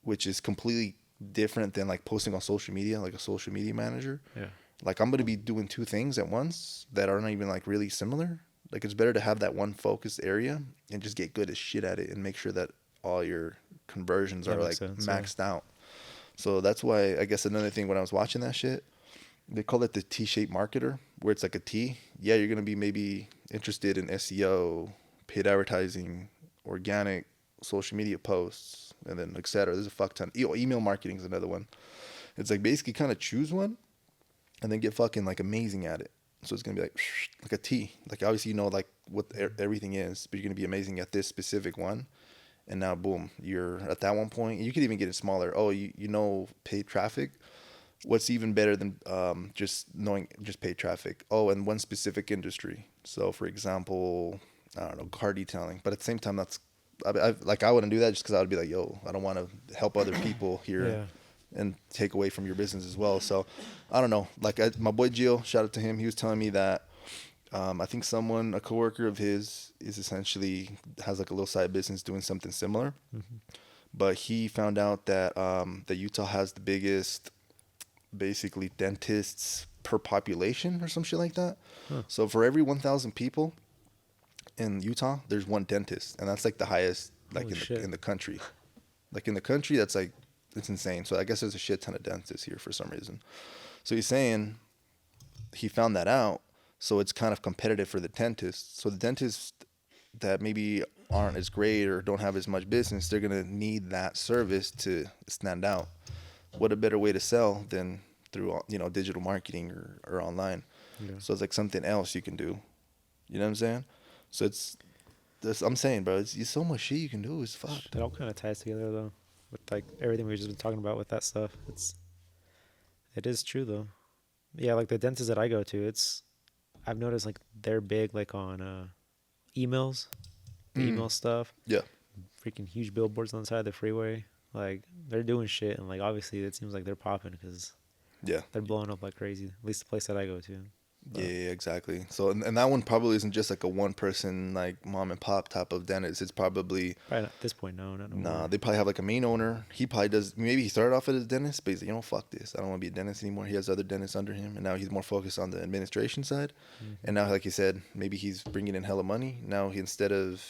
which is completely different than like posting on social media, like a social media manager. Yeah. Like I'm gonna be doing 2 things at once that are not even like really similar. Like it's better to have that one focused area and just get good as shit at it and make sure that all your conversions That are like makes sense, maxed out. So that's why I guess another thing when I was watching that shit, they call it the T-shaped marketer, where it's like a T. Yeah, you're gonna be maybe interested in SEO, paid advertising, organic, social media posts, and then et cetera. There's a fuck ton. Email marketing is another one. It's like basically kind of choose one and then get fucking like amazing at it. So it's gonna be like a T. Like obviously you know like what everything is, but you're gonna be amazing at this specific one. And now boom, you're at that one point. You could even get it smaller. Oh, you know paid traffic. What's even better than just knowing just paid traffic? Oh, and one specific industry. So for example, I don't know, car detailing. But at the same time, I wouldn't do that just because I would be like, yo, I don't want to help other people here Yeah. and take away from your business as well. So I don't know. Like my boy Gio, shout out to him. He was telling me that I think a coworker of his, is essentially has like a little side business doing something similar. But he found out that that Utah has the biggest, basically, dentists per population or some shit like that. Huh. So for every 1,000 people in Utah, there's one dentist, and that's like the highest like Holy shit. in the country. Like in the country, that's like it's insane. So I guess there's a shit ton of dentists here for some reason. So he's saying he found that out, so it's kind of competitive for the dentists. So the dentists that maybe aren't as great or don't have as much business, they're gonna need that service to stand out. What a better way to sell than through digital marketing or online. Yeah. So it's like something else you can do. You know what I'm saying? So I'm saying, bro, it's so much shit you can do. It's fuck. It all kind of ties together though, with like everything we've just been talking about with that stuff. It is true though. Yeah, like the dentist that I go to, I've noticed like they're big like on emails, the email stuff. Yeah. Freaking huge billboards on the side of the freeway. Like they're doing shit, and like obviously it seems like they're popping because Yeah. they're blowing up like crazy. At least the place that I go to. Yeah, But exactly. So, and that one probably isn't just like a one person, like mom and pop type of dentist. It's probably, probably not at this point, no, not no nah, more. they probably have like a main owner. He probably does, maybe he started off as a dentist, but he's like, you know, fuck this. I don't want to be a dentist anymore. He has other dentists under him. And now he's more focused on the administration side. And Hmm. now, like you said, maybe he's bringing in hella money. Now, he, instead of,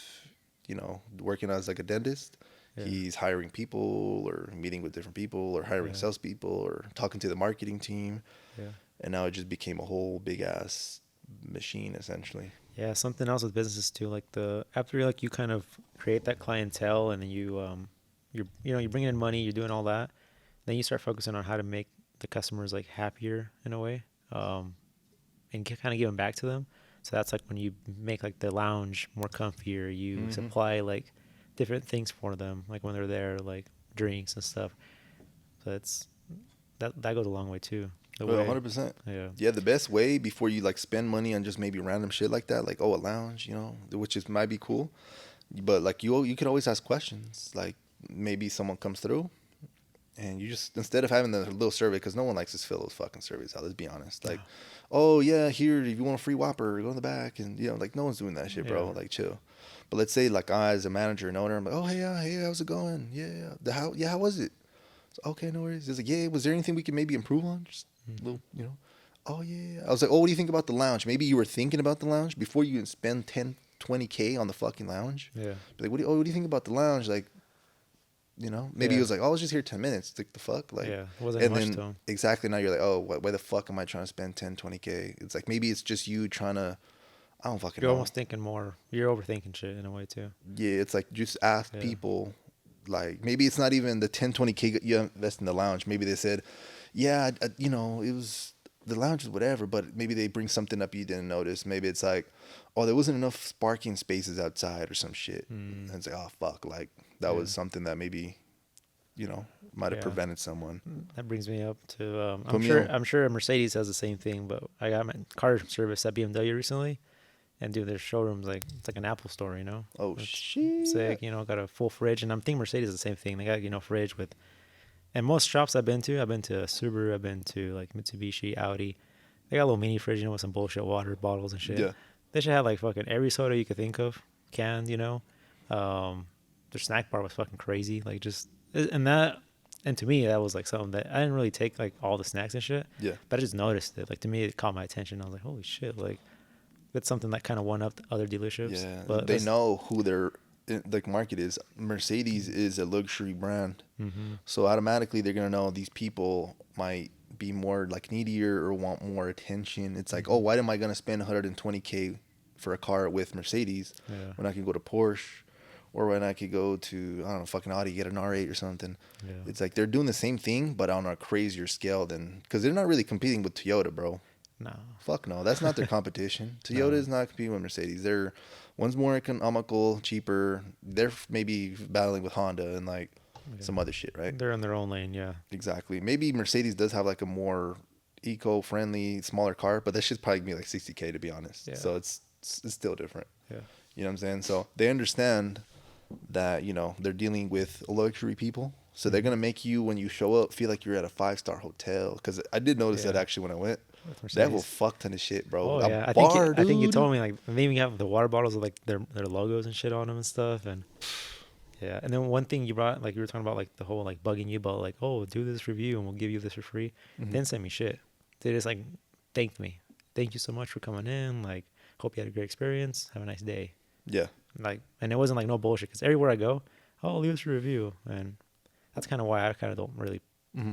you know, working as like a dentist, Yeah, he's hiring people or meeting with different people or hiring yeah, salespeople or talking to the marketing team. yeah. And now it just became a whole big ass machine essentially. Yeah, something else with businesses too, like the after like you kind of create that clientele and then you're bringing in money, you're doing all that, then you start focusing on how to make the customers like happier in a way, um, and kind of giving back to them. So that's like when you make like the lounge more comfier, you Mm-hmm. supply like different things for them, like when they're there, like drinks and stuff. So it's that goes a long way too. The Well, way, 100%. yeah, Yeah, the best way before you like spend money on just maybe random shit like that, like oh a lounge, you know, which is might be cool, but like you can always ask questions. Like maybe someone comes through and you just instead of having the little survey, because no one likes to fill those fucking surveys out. Let's be honest. no, Like, oh yeah, here if you want a free Whopper, go in the back, and you know like no one's doing that shit, yeah, bro. Like chill. But let's say like I as a manager and owner, I'm like, oh hey, hey, how's it going? Yeah, how was it? Okay, no worries. It's like, yeah, was there anything we could maybe improve on? Just a hmm, little, you know. Oh yeah. I was like, oh, what do you think about the lounge? Maybe you were thinking about the lounge before you spend 10, 20K on the fucking lounge. yeah, Be like, what do you think about the lounge? Like, you know, maybe he yeah, was like, oh, I was just here 10 minutes. It's like the fuck, like, yeah. It wasn't and much to then them. exactly now you're like, oh, why the fuck am I trying to spend 10, 20K? It's like maybe it's just you trying to, I don't fucking You're know. almost thinking more. You're overthinking shit in a way too. Yeah, it's like just ask Yeah. people. Like maybe it's not even the 10, 20K you invest in the lounge. Maybe they said, yeah, you know, it was the lounge is whatever, but maybe they bring something up you didn't notice. Maybe it's like, oh, there wasn't enough parking spaces outside or some shit. Mm, And it's like, oh fuck, like that yeah. was something that maybe, you know, might have Yeah. prevented someone. That brings me up to Put me on. I'm sure Mercedes has the same thing, but I got my car service at BMW recently, and dude, their showroom's like it's like an Apple store, you know. Oh It's shit. sick, you know. Got a full fridge, and I'm thinking Mercedes is the same thing. They got fridge with, and most shops I've been to Subaru, I've been to like Mitsubishi, Audi. They got a little mini fridge, you know, with some bullshit water bottles and shit. Yeah. They should have like fucking every soda you could think of, canned, you know. Their snack bar was fucking crazy, like just and that. And to me, that was like something that I didn't really take like all the snacks and shit, Yeah. but I just noticed it. Like to me, it caught my attention. I was like, holy shit! Like that's something that kind of one up other dealerships. Yeah. But They that's know who their like market is. Mercedes is a luxury brand. mm-hmm, So automatically they're gonna know these people might be more like needier or want more attention. It's like, oh, mm-hmm. why am I gonna spend 120K for a car with Mercedes Yeah, when I can go to Porsche or when I could go to I don't know fucking Audi get an R8 or something. yeah, It's like they're doing the same thing but on a crazier scale than because they're not really competing with Toyota, bro. no, Fuck no, that's not their competition. Toyota no, is not competing with Mercedes. They're one's more economical, cheaper. They're maybe battling with Honda and like yeah. some other shit, right? They're in their own lane. Yeah, Exactly. Maybe Mercedes does have like a more eco-friendly, smaller car, but that should probably be like 60K to be honest. yeah, So it's still different. yeah, You know what I'm saying? So they understand that you know they're dealing with luxury people, so they're mm-hmm. gonna make you when you show up feel like you're at a 5-star hotel. Because I did notice that Yeah. actually when I went, With they have a Mercedes. fuck ton of shit, bro. Oh A yeah, bar, I think you dude. told me like they even have the water bottles with like their logos and shit on them and stuff. And yeah, and then one thing you brought, like you were talking about, like the whole like bugging you about, like, oh, do this review and we'll give you this for free. Mhm. They didn't send me shit. They just like thanked me. Thank you so much for coming in. Like, hope you had a great experience. Have a nice day. Yeah, Like, and it wasn't like no bullshit because everywhere I go, oh, leave us a review, and that's kind of why I kind of don't really, hmm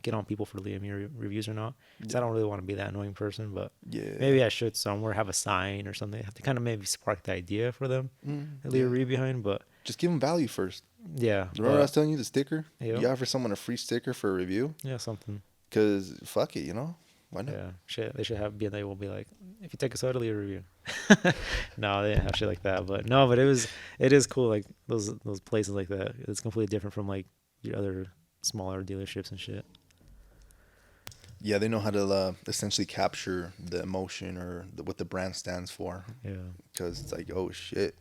get on people for leaving me reviews or not. Because I yeah, don't really want to be that annoying person, but yeah. maybe I should somewhere have a sign or something. I have to kind of maybe spark the idea for them and leave a Yeah. review behind. But Just give them value first. yeah, Remember I was telling you the sticker? yeah, You offer someone a free sticker for a review, yeah, something. cause fuck it, you know why not? Yeah, shit. They should have they will be like, if you take a soda, leave a review. No, they didn't have shit like that. But no, but it is cool. Like those places like that. It's completely different from like your other smaller dealerships and shit. Yeah, they know how to essentially capture the emotion or what the brand stands for. Yeah. Because it's like, oh shit.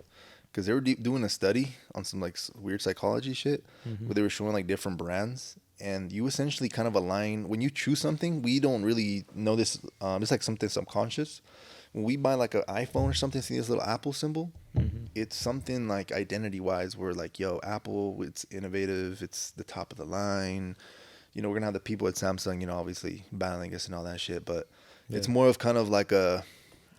Because they were doing a study on some like weird psychology shit Mm-hmm. where they were showing like different brands and you essentially kind of align when you choose something. We don't really know this. It's like something subconscious. When we buy like an iPhone or something, see this little Apple symbol. Mm-hmm. It's something like identity wise, we're like, yo, Apple, it's innovative, it's the top of the line. We're gonna have the people at Samsung, obviously battling us and all that shit, but Yeah. it's more of kind of like a,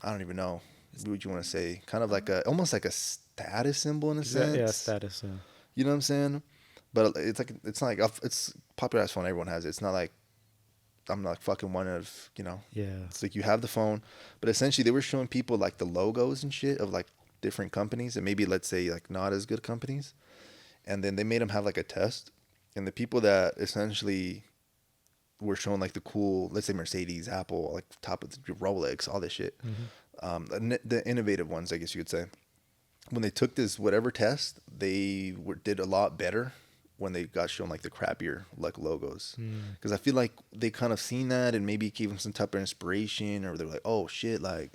I don't even know, what would you want to say? Kind of like a, almost like a status symbol in a Yeah, sense. status. Yeah. You know what I'm saying? But it's not like it's popular as phone. Everyone has it. It's not like I'm not fucking one of. Yeah. It's like you have the phone, but essentially they were showing people like the logos and shit of like different companies and maybe let's say like not as good companies, and then they made them have like a test, and the people that essentially were showing like the cool, let's say Mercedes, Apple, like top of the Rolex, all this shit, the innovative ones, I guess you could say. When they took this whatever test, they did a lot better when they got shown like the crappier like logos, because I feel like they kind of seen that and maybe gave them some type of inspiration, or they're like, oh shit, like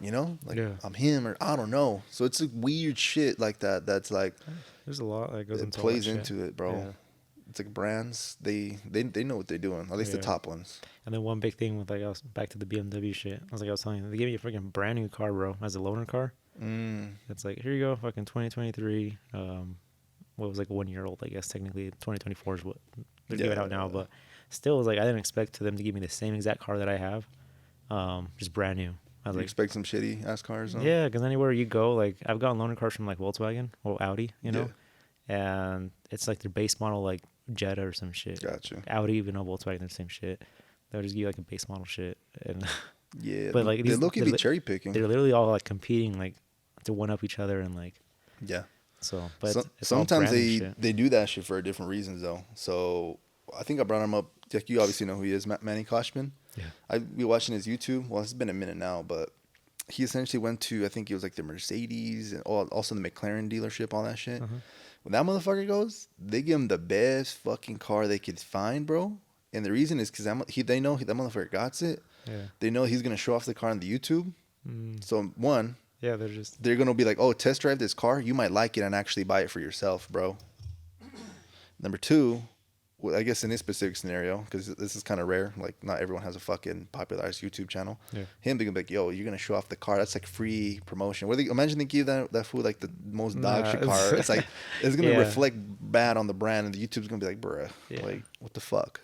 like Yeah. I'm him, or I don't know. So it's like weird shit like that. That's like There's a lot that goes it into all that plays shit. into it, bro. Yeah. It's like brands, they know what they're doing. At least the Yeah. top ones. And then one big thing with like I was back to the BMW shit. I was telling you, they gave me a freaking brand new car, bro, as a loaner car. It's like, here you go, fucking 2023. What was like 1 year old, I guess technically. 2024 is what they're giving out now, but still, it was like I didn't expect to them to give me the same exact car that I have, just brand new. I was You like, expect some shitty ass cars, huh? yeah, because anywhere you go, like I've gotten loaner cars from like Volkswagen or Audi, and it's like their base model, like Jetta or some shit. Gotcha. Audi, even though Volkswagen, they're the same shit. They'll just give you like a base model shit, and Yeah, but like they these, look at be cherry picking. they're literally all like competing, like to one up each other, and like Yeah. so. But it's all Sometimes brand new shit. they do that shit for different reasons though. So I think I brought him up. Like, you obviously know who he is, Manny Koshman. Yeah. I've been watching his YouTube. Well, it's been a minute now, but he essentially went to, I think it was like the Mercedes and also the McLaren dealership, all that shit. When that motherfucker goes, they give him the best fucking car they could find, bro. And the reason is because they know that motherfucker got it. Yeah. They know he's gonna show off the car on the YouTube. So one, Yeah, they're gonna be like, oh, test drive this car. You might like it and actually buy it for yourself, bro. Number two, well, I guess in this specific scenario, because this is kind of rare, like not everyone has a fucking popularized YouTube channel. Yeah. Him being like, yo, you're gonna show off the car. That's like free promotion. Imagine they give that fool like the most dog shit car. It's like it's gonna reflect bad on the brand, and the YouTube's gonna be like, bruh, like what the fuck.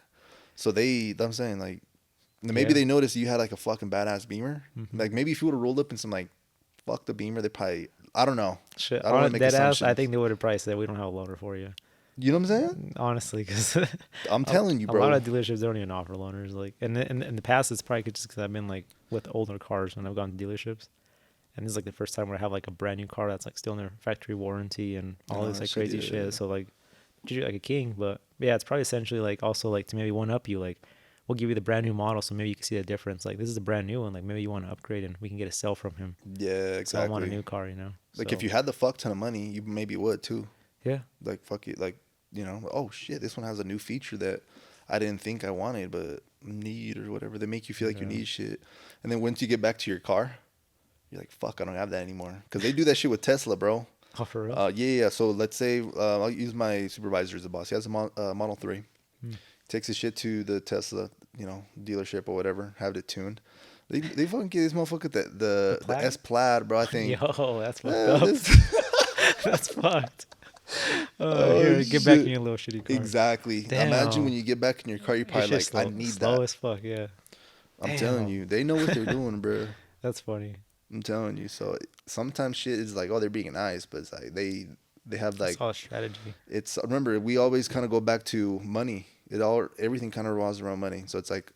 So I'm saying like, maybe they noticed you had like a fucking badass Beamer. Like maybe if you would have rolled up in some like, fuck the Beamer, they probably, I don't know. shit. I don't want to make Dead ass, assumptions. I think they would have probably said we don't have a loaner for you. You know what I'm saying? Honestly, because I'm telling you, bro. A lot of dealerships don't even offer loaners. Like, and in the past, it's probably just because I've been like with older cars when I've gone to dealerships, and this is like the first time where I have like a brand new car that's like still in their factory warranty and all this like crazy shit. So like, treat you like a king. But yeah, it's probably essentially like also like to maybe one up you. Like, we'll give you the brand new model, so maybe you can see the difference. Like, this is a brand new one. Like, maybe you want to upgrade and we can get a sell from him. Yeah, exactly. So I want a new car, Like, if you had the fuck ton of money, you maybe would too. Yeah. Like, fuck it. Like, oh shit, this one has a new feature that I didn't think I wanted, but need or whatever. They make you feel like you need shit. And then once you get back to your car, you're like, fuck, I don't have that anymore. Because they do that shit with Tesla, bro. Oh, for real? Yeah. So let's say I'll use my supervisor as a boss. He has a Model 3. Takes his shit to the Tesla, dealership or whatever, have it tuned. They fucking give this motherfucker the S Plaid, bro. I think. Yo, that's fucked up. That's fucked. Here, get back in your little shitty car. Exactly. Damn. Imagine when you get back in your car, you're probably like, I need that. Slow as fuck, yeah. I'm telling you, they know what they're doing, bro. That's funny. I'm telling you. So sometimes shit is like, oh, they're being nice, but it's like they have like. It's all strategy. Remember, we always kind of go back to money. Everything kind of revolves around money. So it's like,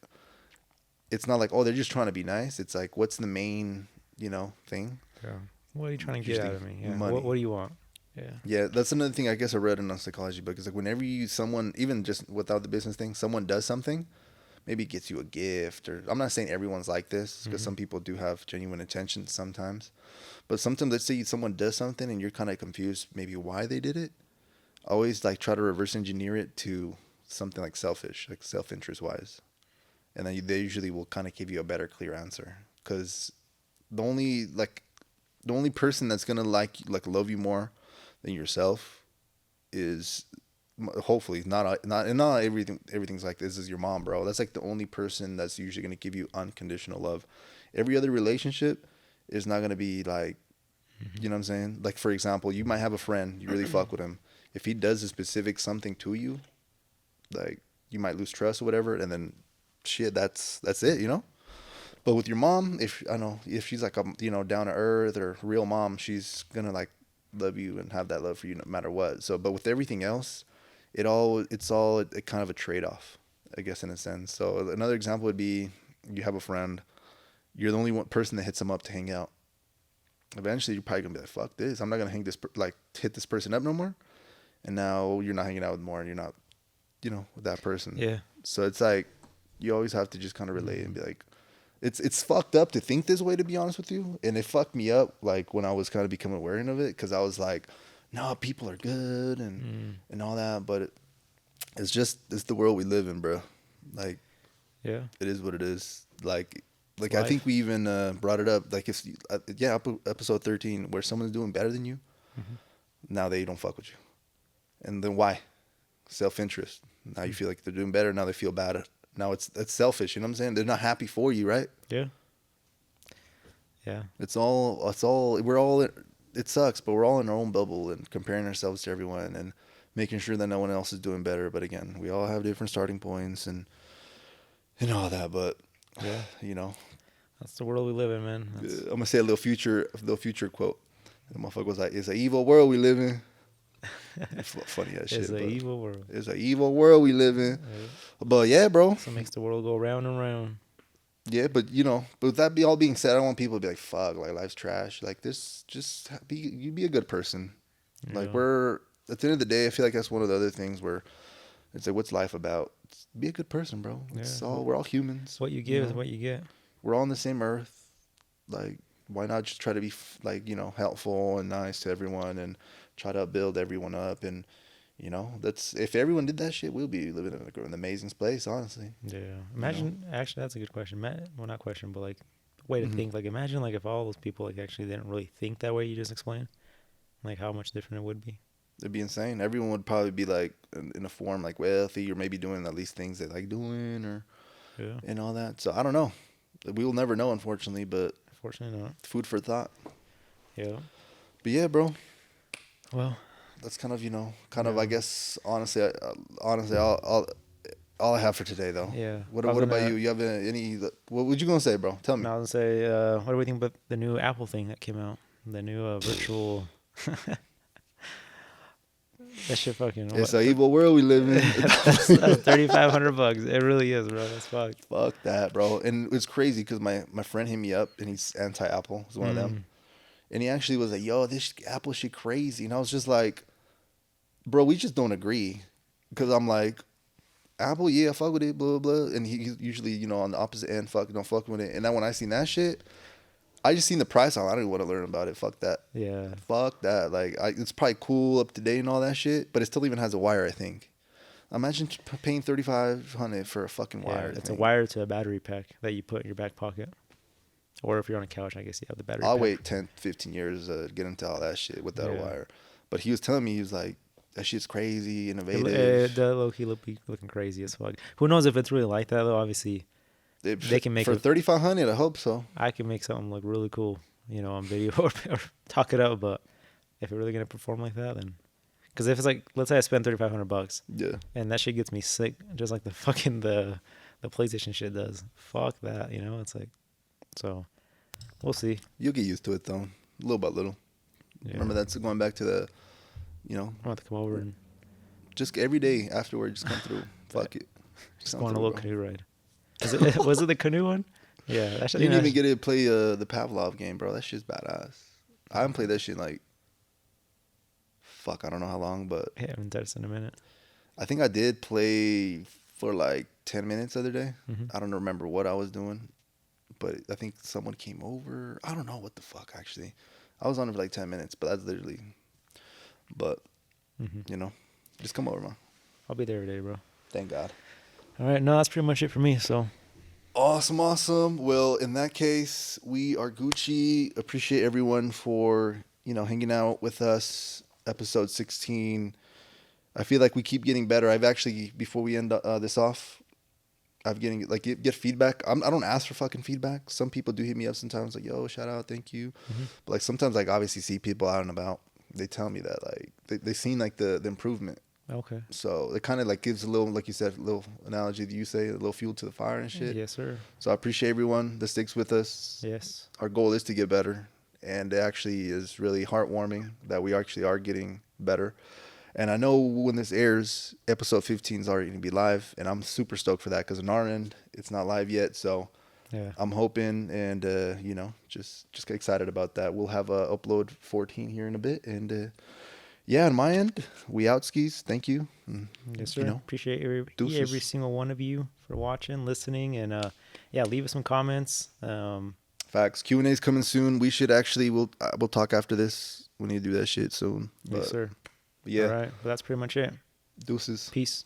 it's not like, oh, they're just trying to be nice. It's like, what's the main, thing? Yeah. What are you trying to get out of me? Yeah. Money. What do you want? Yeah. Yeah, that's another thing I guess I read in a psychology book. Is like whenever someone, even just without the business thing, someone does something, maybe gets you a gift, or I'm not saying everyone's like this, because some people do have genuine intentions sometimes. But sometimes, let's say someone does something and you're kind of confused maybe why they did it. Always like try to reverse engineer it to something like selfish, like self-interest wise. And then they usually will kind of give you a better, clear answer. Because the only person that's going to like love you more than yourself is hopefully not everything's like this is your mom, bro. That's like the only person that's usually going to give you unconditional love. Every other relationship is not going to be like, you know what I'm saying? Like, for example, you might have a friend, you really fuck with him. If he does a specific something to you, like, you might lose trust or whatever, and then shit, that's it, you know? But with your mom, if she's like a, down to earth or real mom, she's gonna like love you and have that love for you no matter what. So, but with everything else, it's all a kind of a trade off, I guess, in a sense. So another example would be you have a friend, you're the only one person that hits him up to hang out. Eventually, you're probably gonna be like, "Fuck this! I'm not gonna hit this person up no more." And now you're not hanging out with more, and you're not, with that person. Yeah. So it's like you always have to just kind of relate and be like, it's fucked up to think this way, to be honest with you, and it fucked me up like when I was kind of becoming aware of it, because I was like, no, people are good and all that, but it's the world we live in, bro. Like, Yeah. it is what it is. Like It's I think life. we even brought it up, like if episode 13, where someone's doing better than you, now they don't fuck with you, and then why? Self-interest. Now you feel like they're doing better. Now they feel bad. Now it's selfish. You know what I'm saying? They're not happy for you, right? Yeah. Yeah. It's all. We're all. It sucks, but we're all in our own bubble and comparing ourselves to everyone and making sure that no one else is doing better. But again, we all have different starting points and all that. But Yeah. you know, That's the world we live in, man. I'm gonna say a little future quote. The motherfucker was like, "It's an evil world we live in." Funny as shit. It's an But evil world. it's an evil world we live in. Yeah. But yeah, bro. So it makes the world go round and round. Yeah, but but with that all being said, I don't want people to be like, "Fuck, like life's trash." Like this, just be a good person. Like Yeah. we're at the end of the day, I feel like that's one of the other things where it's like, what's life about? Be a good person, bro. It's Yeah. all we're all humans. What you give is what you get. We're all on the same earth. Like, why not just try to be like helpful and nice to everyone and try to build everyone up and that's if everyone did that shit, we'll be living in an amazing place, honestly. Yeah. Imagine, actually, that's a good question. Well, not question, but like, way to Mhm. think. Like, imagine like if all those people like actually didn't really think that way you just explained, like how much different it would be. It'd be insane. Everyone would probably be like in a form like wealthy or maybe doing at least things they like doing or Yeah. and all that. So I don't know. We will never know, unfortunately, but Fortunately not. food for thought. Yeah. But yeah, bro, Well. that's kind of Yeah. I guess honestly, all I have for today though. Yeah. What I was about gonna- you? You have any? What would you gonna say, bro? Tell me. No, I was gonna say, what do we think about the new Apple thing that came out? The new virtual. That shit fucking. It's an evil world we live in. That's $3,500. It really is, bro. That's fucked. Fuck that, bro. And it's crazy because my friend hit me up and he's anti-Apple. He's one of them. And he actually was like, "Yo, this Apple shit crazy." And I was just like, "Bro, we just don't agree." Because I'm like, Apple, yeah, fuck with it, blah, blah, blah. And he's usually, on the opposite end, don't fuck with it. And then when I seen that shit, I just seen the price. I don't even want to learn about it. Fuck that. Yeah. Fuck that. Like, it's probably cool, up to date and all that shit, but it still even has a wire, I think. Imagine paying $3,500 for a fucking Yeah. wire. It's a wire to a battery pack that you put in your back pocket. Or if you're on a couch, I guess you have the battery I'll pack. wait 10, 15 years to get into all that shit without a Yeah. wire. But he was telling me, he was like, that shit's crazy, innovative. It low-key looking crazy as fuck. Who knows if it's really like that, though? Obviously, they can make for it. $3,500. I hope so. I can make something look really cool, on video or talk it up. But if it's really gonna perform like that, then because if it's like, let's say I spend $3,500, Yeah. and that shit gets me sick, just like the fucking the PlayStation shit does. Fuck that, It's like, so we'll see. You'll get used to it though, little by little. Yeah. Remember, that's going back to the, I'm about to come over and just every day afterward, just come through. Fuck it. just come go on a through, little bro. canoe ride. Was it the canoe one? Yeah, that shit. You didn't even get to play the Pavlov game, bro. That shit's badass. I haven't played that shit in like, fuck, I don't know how long, but Yeah, I haven't touched in a minute. I think I did play for like 10 minutes the other day. Mhm. I don't remember what I was doing, but I think someone came over. I don't know what the fuck, actually. I was on it for like 10 minutes, but that's literally, but, Mhm. Just come over, man. I'll be there every day, bro. Thank God. All right, no, that's pretty much it for me. So, Awesome. Well, in that case, we are Gucci. Appreciate everyone for, hanging out with us. Episode 16. I feel like we keep getting better. I've actually, before we end this off, I've getting like get feedback. I don't ask for fucking feedback. Some people do hit me up sometimes, like, "Yo, shout out, thank you." Mm-hmm. But like sometimes, like obviously, see people out and about. They tell me that like they seen like the improvement. Okay. So it kind of like gives a little, like you said, a little analogy that you say, a little fuel to the fire and shit. Yes, sir. So I appreciate everyone that sticks with us. Yes. Our goal is to get better, and it actually is really heartwarming that we actually are getting better. And I know when this airs, episode 15 is already going to be live, and I'm super stoked for that because on our end, it's not live yet. So Yeah. I'm hoping and, just get excited about that. We'll have a upload 14 here in a bit. And, yeah, on my end, we out skis. Thank you. Yes, sir. Appreciate every deuces. single one of you for watching, listening, and yeah, leave us some comments. Facts. Q&A's coming soon. We should actually, we'll talk after this. We need to do that shit soon. Yes, sir. But yeah. All right. Well, that's pretty much it. Deuces. Peace.